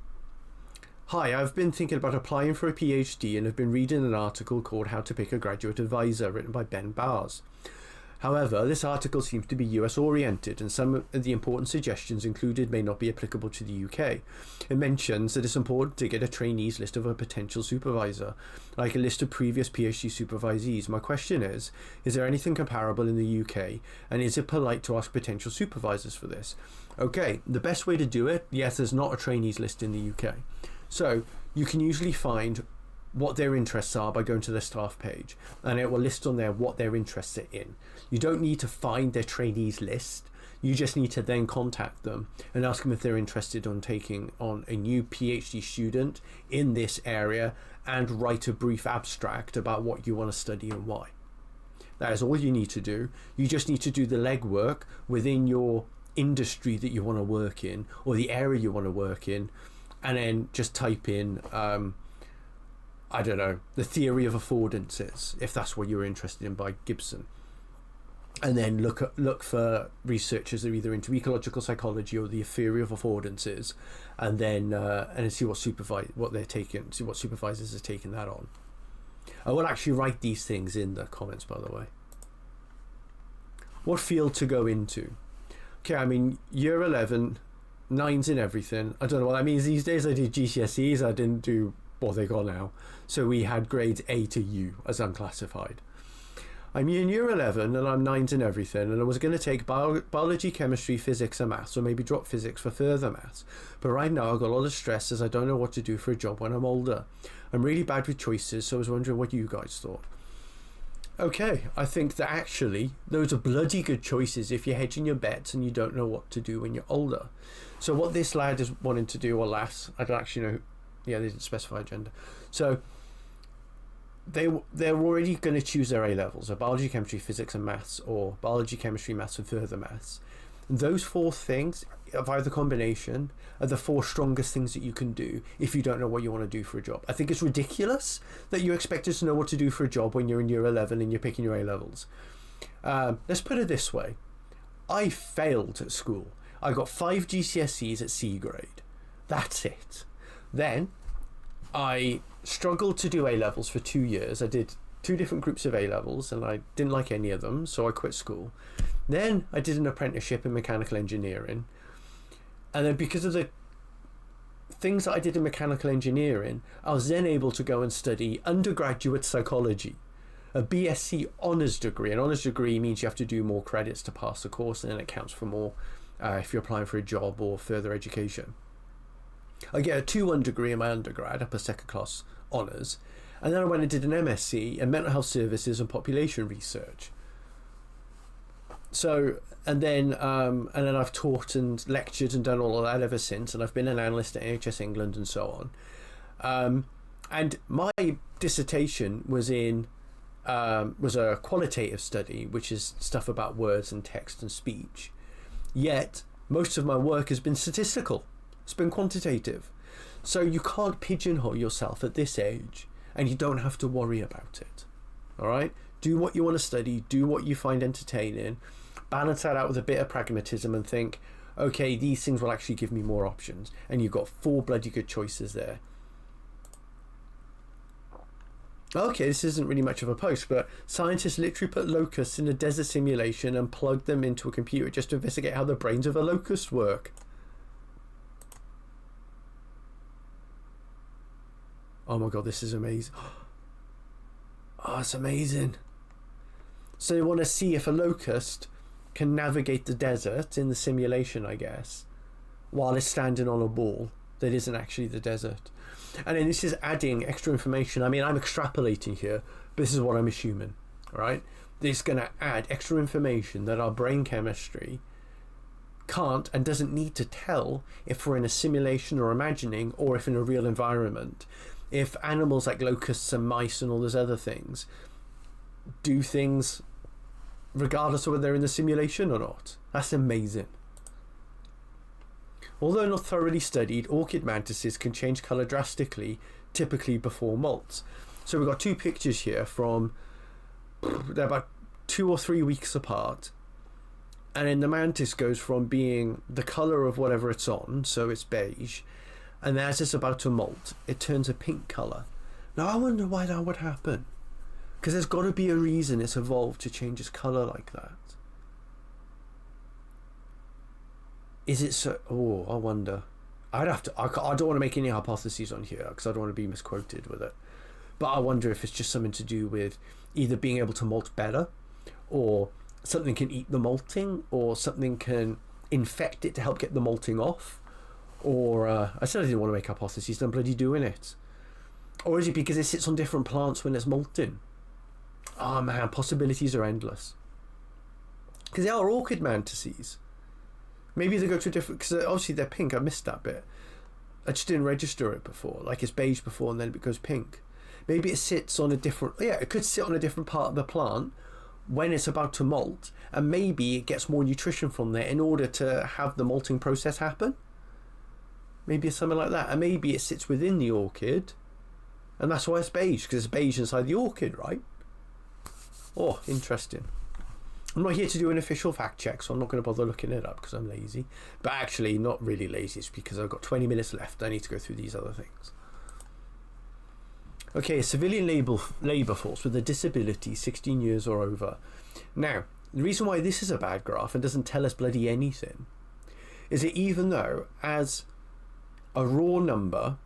Hi, I've been thinking about applying for a PhD and have been reading an article called How to Pick a Graduate Advisor, written by Ben Bars. However, this article seems to be US oriented, and some of the important suggestions included may not be applicable to the UK. It mentions that it's important to get a trainees list of a potential supervisor, like a list of previous PhD supervisees. My question is there anything comparable in the UK, and is it polite to ask potential supervisors for this? Okay, the best way to do it, yes, there's not a trainees list in the UK. So you can usually find what their interests are by going to their staff page, and it will list on there what their interests are in. You don't need to find their trainees list. You just need to then contact them and ask them if they're interested on taking on a new PhD student in this area, and write a brief abstract about what you want to study and why. That is all you need to do. You just need to do the legwork within your industry that you want to work in, or the area you want to work in, and then just type in I don't know, the theory of affordances, if that's what you're interested in, by Gibson, and then look for researchers that are either into ecological psychology or the theory of affordances, and then see what supervisors are taking that on. I will actually write these things in the comments, by the way. What field to go into? Okay, I mean, year 11, 9s in everything. I don't know what that means these days. I did GCSEs, I didn't do what they got now. So we had grades A to U as unclassified. I'm in year 11 and I'm 9s in everything, and I was going to take biology, chemistry, physics and maths, or maybe drop physics for further maths. But right now I've got a lot of stress as I don't know what to do for a job when I'm older. I'm really bad with choices, so I was wondering what you guys thought. Okay, I think that actually those are bloody good choices if you're hedging your bets and you don't know what to do when you're older. So what this lad is wanting to do, or lass, I don't actually know. Yeah, they didn't specify gender. So they're already going to choose their A levels, so biology, chemistry, physics and maths, or biology, chemistry, maths and further maths. Those 4 things, via the combination, are the 4 strongest things that you can do if you don't know what you want to do for a job. I think it's ridiculous that you expect us to know what to do for a job when you're in year 11 and you're picking your A-levels. Let's put it this way. I failed at school. I got 5 GCSEs at C grade. That's it. Then I struggled to do A-levels for 2 years. I did 2 different groups of A-levels and I didn't like any of them, so I quit school. Then I did an apprenticeship in mechanical engineering. And then because of the things that I did in mechanical engineering, I was then able to go and study undergraduate psychology, a BSc honours degree. An honours degree means you have to do more credits to pass the course, and then it counts for more if you're applying for a job or further education. I get a 2-1 degree in my undergrad, upper second class honours, and then I went and did an MSc in mental health services and population research. So, and then I've taught and lectured and done all of that ever since, and I've been an analyst at NHS England and so on. And my dissertation was a qualitative study, which is stuff about words and text and speech. Yet most of my work has been statistical. It's been quantitative. So you can't pigeonhole yourself at this age, and you don't have to worry about it. All right? Do what you want to study, do what you find entertaining, balance that out with a bit of pragmatism and think, okay, these things will actually give me more options. And you've got 4 bloody good choices there. Okay, this isn't really much of a post, but scientists literally put locusts in a desert simulation and plugged them into a computer just to investigate how the brains of a locust work. Oh my god, this is amazing. Oh, it's amazing. So they want to see if a locust can navigate the desert in the simulation, I guess, while it's standing on a ball that isn't actually the desert. And then this is adding extra information. I mean, I'm extrapolating here, but this is what I'm assuming, all right? This is going to add extra information that our brain chemistry can't and doesn't need to tell if we're in a simulation or imagining, or if in a real environment. If animals like locusts and mice and all those other things do things regardless of whether they're in the simulation or not. That's amazing. Although not thoroughly studied, orchid mantises can change colour drastically, typically before molts. So we've got 2 pictures here from, they're about 2 or 3 weeks apart. And then the mantis goes from being the colour of whatever it's on, so it's beige, and as it's about to molt, it turns a pink colour. Now I wonder why that would happen. Because there's got to be a reason it's evolved to change its colour like that. Is it so? Oh, I wonder. I'd have to. I don't want to make any hypotheses on here because I don't want to be misquoted with it. But I wonder if it's just something to do with either being able to molt better, or something can eat the molting, or something can infect it to help get the molting off. Or I said I didn't want to make hypotheses. I'm bloody doing it. Or is it because it sits on different plants when it's molting? Oh man, possibilities are endless. Because they are orchid mantises. Maybe they go to a different, because obviously they're pink. I missed that bit. I just didn't register it before. Like it's beige before and then it goes pink. Maybe it sits on a different, yeah, it could sit on a different part of the plant when it's about to molt, and maybe it gets more nutrition from there in order to have the molting process happen. Maybe it's something like that. And maybe it sits within the orchid, and that's why it's beige, because it's beige inside the orchid, right? Oh, interesting. I'm not here to do an official fact check, so I'm not going to bother looking it up because I'm lazy. But actually, not really lazy, it's because I've got 20 minutes left. I need to go through these other things. Okay, a civilian labour force with a disability 16 years or over. Now, the reason why this is a bad graph and doesn't tell us bloody anything is that even though, as a raw number,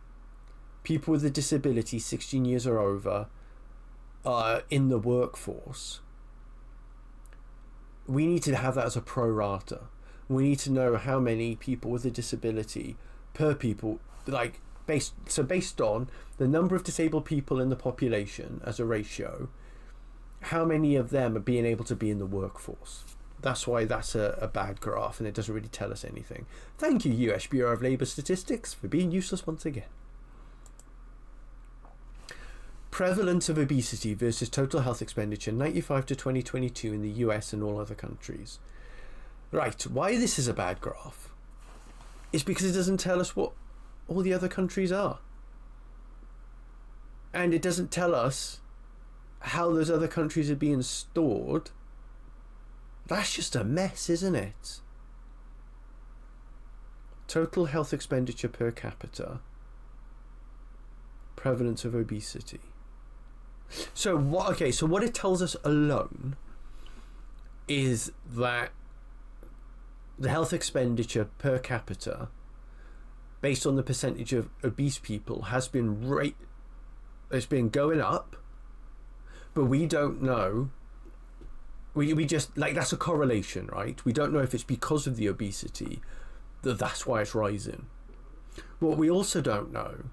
people with a disability 16 years or over are in the workforce, we need to have that as a pro rata. We need to know how many people with a disability per people, like based on the number of disabled people in the population as a ratio, how many of them are being able to be in the workforce. That's why that's a bad graph, and it doesn't really tell us anything. Thank you, US Bureau of Labour Statistics, for being useless once again. Prevalence of obesity versus total health expenditure 95 to 2022 in the US and all other countries. Right, why this is a bad graph is because it doesn't tell us what all the other countries are. And it doesn't tell us how those other countries are being stored. That's just a mess, isn't it? Total health expenditure per capita. Prevalence of obesity. So what it tells us alone is that the health expenditure per capita, based on the percentage of obese people, it's been going up, but we don't know. We just, like, that's a correlation, right? We don't know if it's because of the obesity that's why it's rising. What we also don't know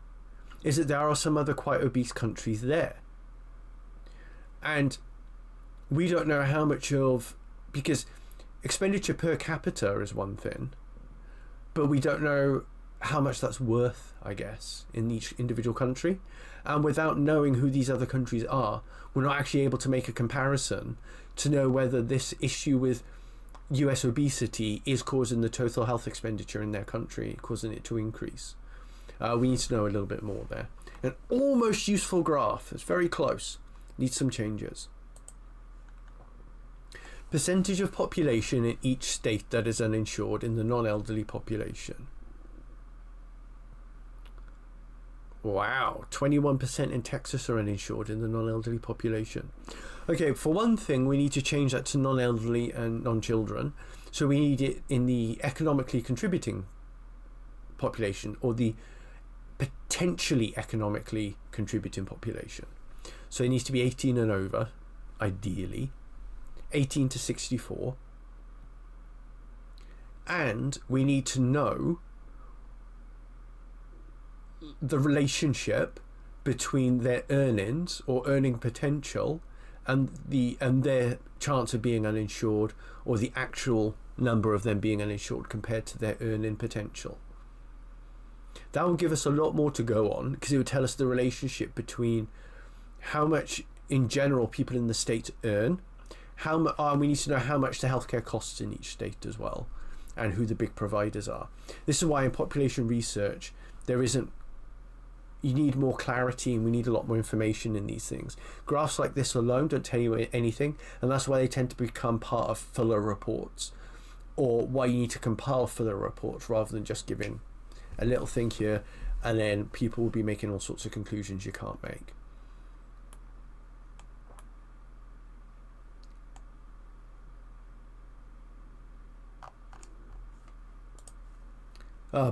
is that there are some other quite obese countries there, and we don't know how much of, because expenditure per capita is one thing, but we don't know how much that's worth, I guess, in each individual country. And without knowing who these other countries are, we're not actually able to make a comparison to know whether this issue with US obesity is causing the total health expenditure in their country, causing it to increase. We need to know a little bit more there. An almost useful graph. It's very close. Needs some changes. Percentage of population in each state that is uninsured in the non-elderly population. Wow, 21% in Texas are uninsured in the non-elderly population. Okay, for one thing, we need to change that to non-elderly and non-children. So we need it in the economically contributing population, or the potentially economically contributing population. So it needs to be 18 and over, ideally. 18 to 64. And we need to know the relationship between their earnings or earning potential and their chance of being uninsured, or the actual number of them being uninsured compared to their earning potential. That will give us a lot more to go on, because it would tell us the relationship between how much in general people in the state earn, we need to know how much the healthcare costs in each state as well, and who the big providers are. This is why in population research you need more clarity, and we need a lot more information in these things. Graphs like this alone don't tell you anything, and that's why they tend to become part of fuller reports, or why you need to compile fuller reports rather than just giving a little thing here, and then people will be making all sorts of conclusions you can't make.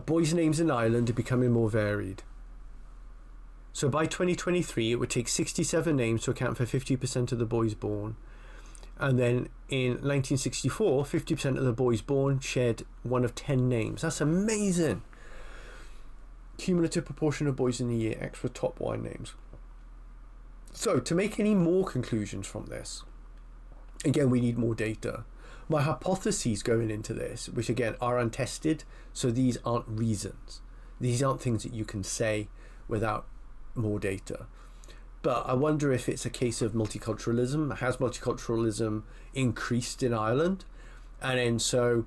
Boys' names in Ireland are becoming more varied. So by 2023, it would take 67 names to account for 50% of the boys born. And then in 1964, 50% of the boys born shared one of 10 names. That's amazing. Cumulative proportion of boys in the year, extra top wine names. So to make any more conclusions from this, again, we need more data. My hypotheses going into this, which again are untested, so these aren't reasons. These aren't things that you can say without more data. But I wonder if it's a case of multiculturalism. Has multiculturalism increased in Ireland? And then so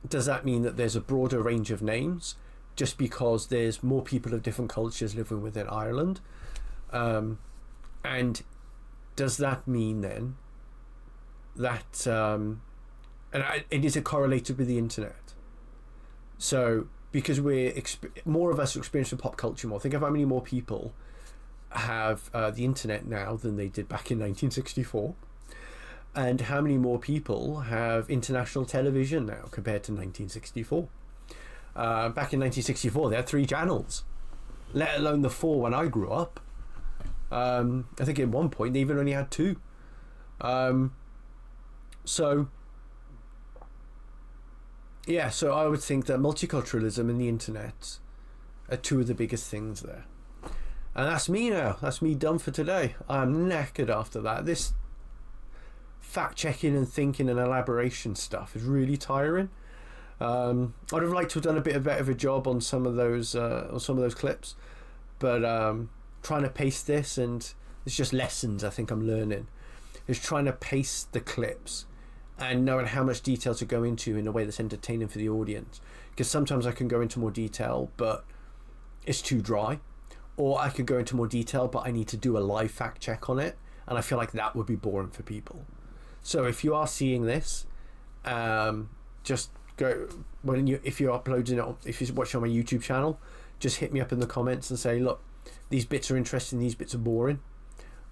does that mean that there's a broader range of names just because there's more people of different cultures living within Ireland? And does that mean then that is it correlated with the internet? So because more of us are experiencing pop culture more. Think of how many more people have the internet now than they did back in 1964, and how many more people have international television now compared to 1964. Back in 1964 they had 3 channels, let alone the 4 when I grew up. I think at one point they even only had 2. So yeah, so I would think that multiculturalism and the internet are 2 of the biggest things there. And that's me now. That's me done for today. I'm knackered after that. This fact-checking and thinking and elaboration stuff is really tiring. I'd have liked to have done a bit better of a job on some of those clips, but trying to paste this, and it's just lessons I think I'm learning, is trying to paste the clips and knowing how much detail to go into in a way that's entertaining for the audience. Because sometimes I can go into more detail, but it's too dry. Or I could go into more detail, but I need to do a live fact check on it, and I feel like that would be boring for people. So if you are seeing this, just go if you're uploading it, if you're watching on my YouTube channel, just hit me up in the comments and say, look, these bits are interesting, these bits are boring.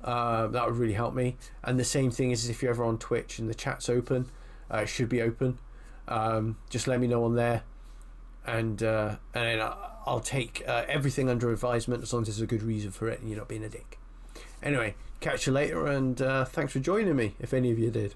That would really help me. And the same thing is if you're ever on Twitch and the chat's open, it should be open. Just let me know on there, and then I'll take everything under advisement as long as there's a good reason for it and you're not being a dick. Anyway, catch you later, and thanks for joining me if any of you did.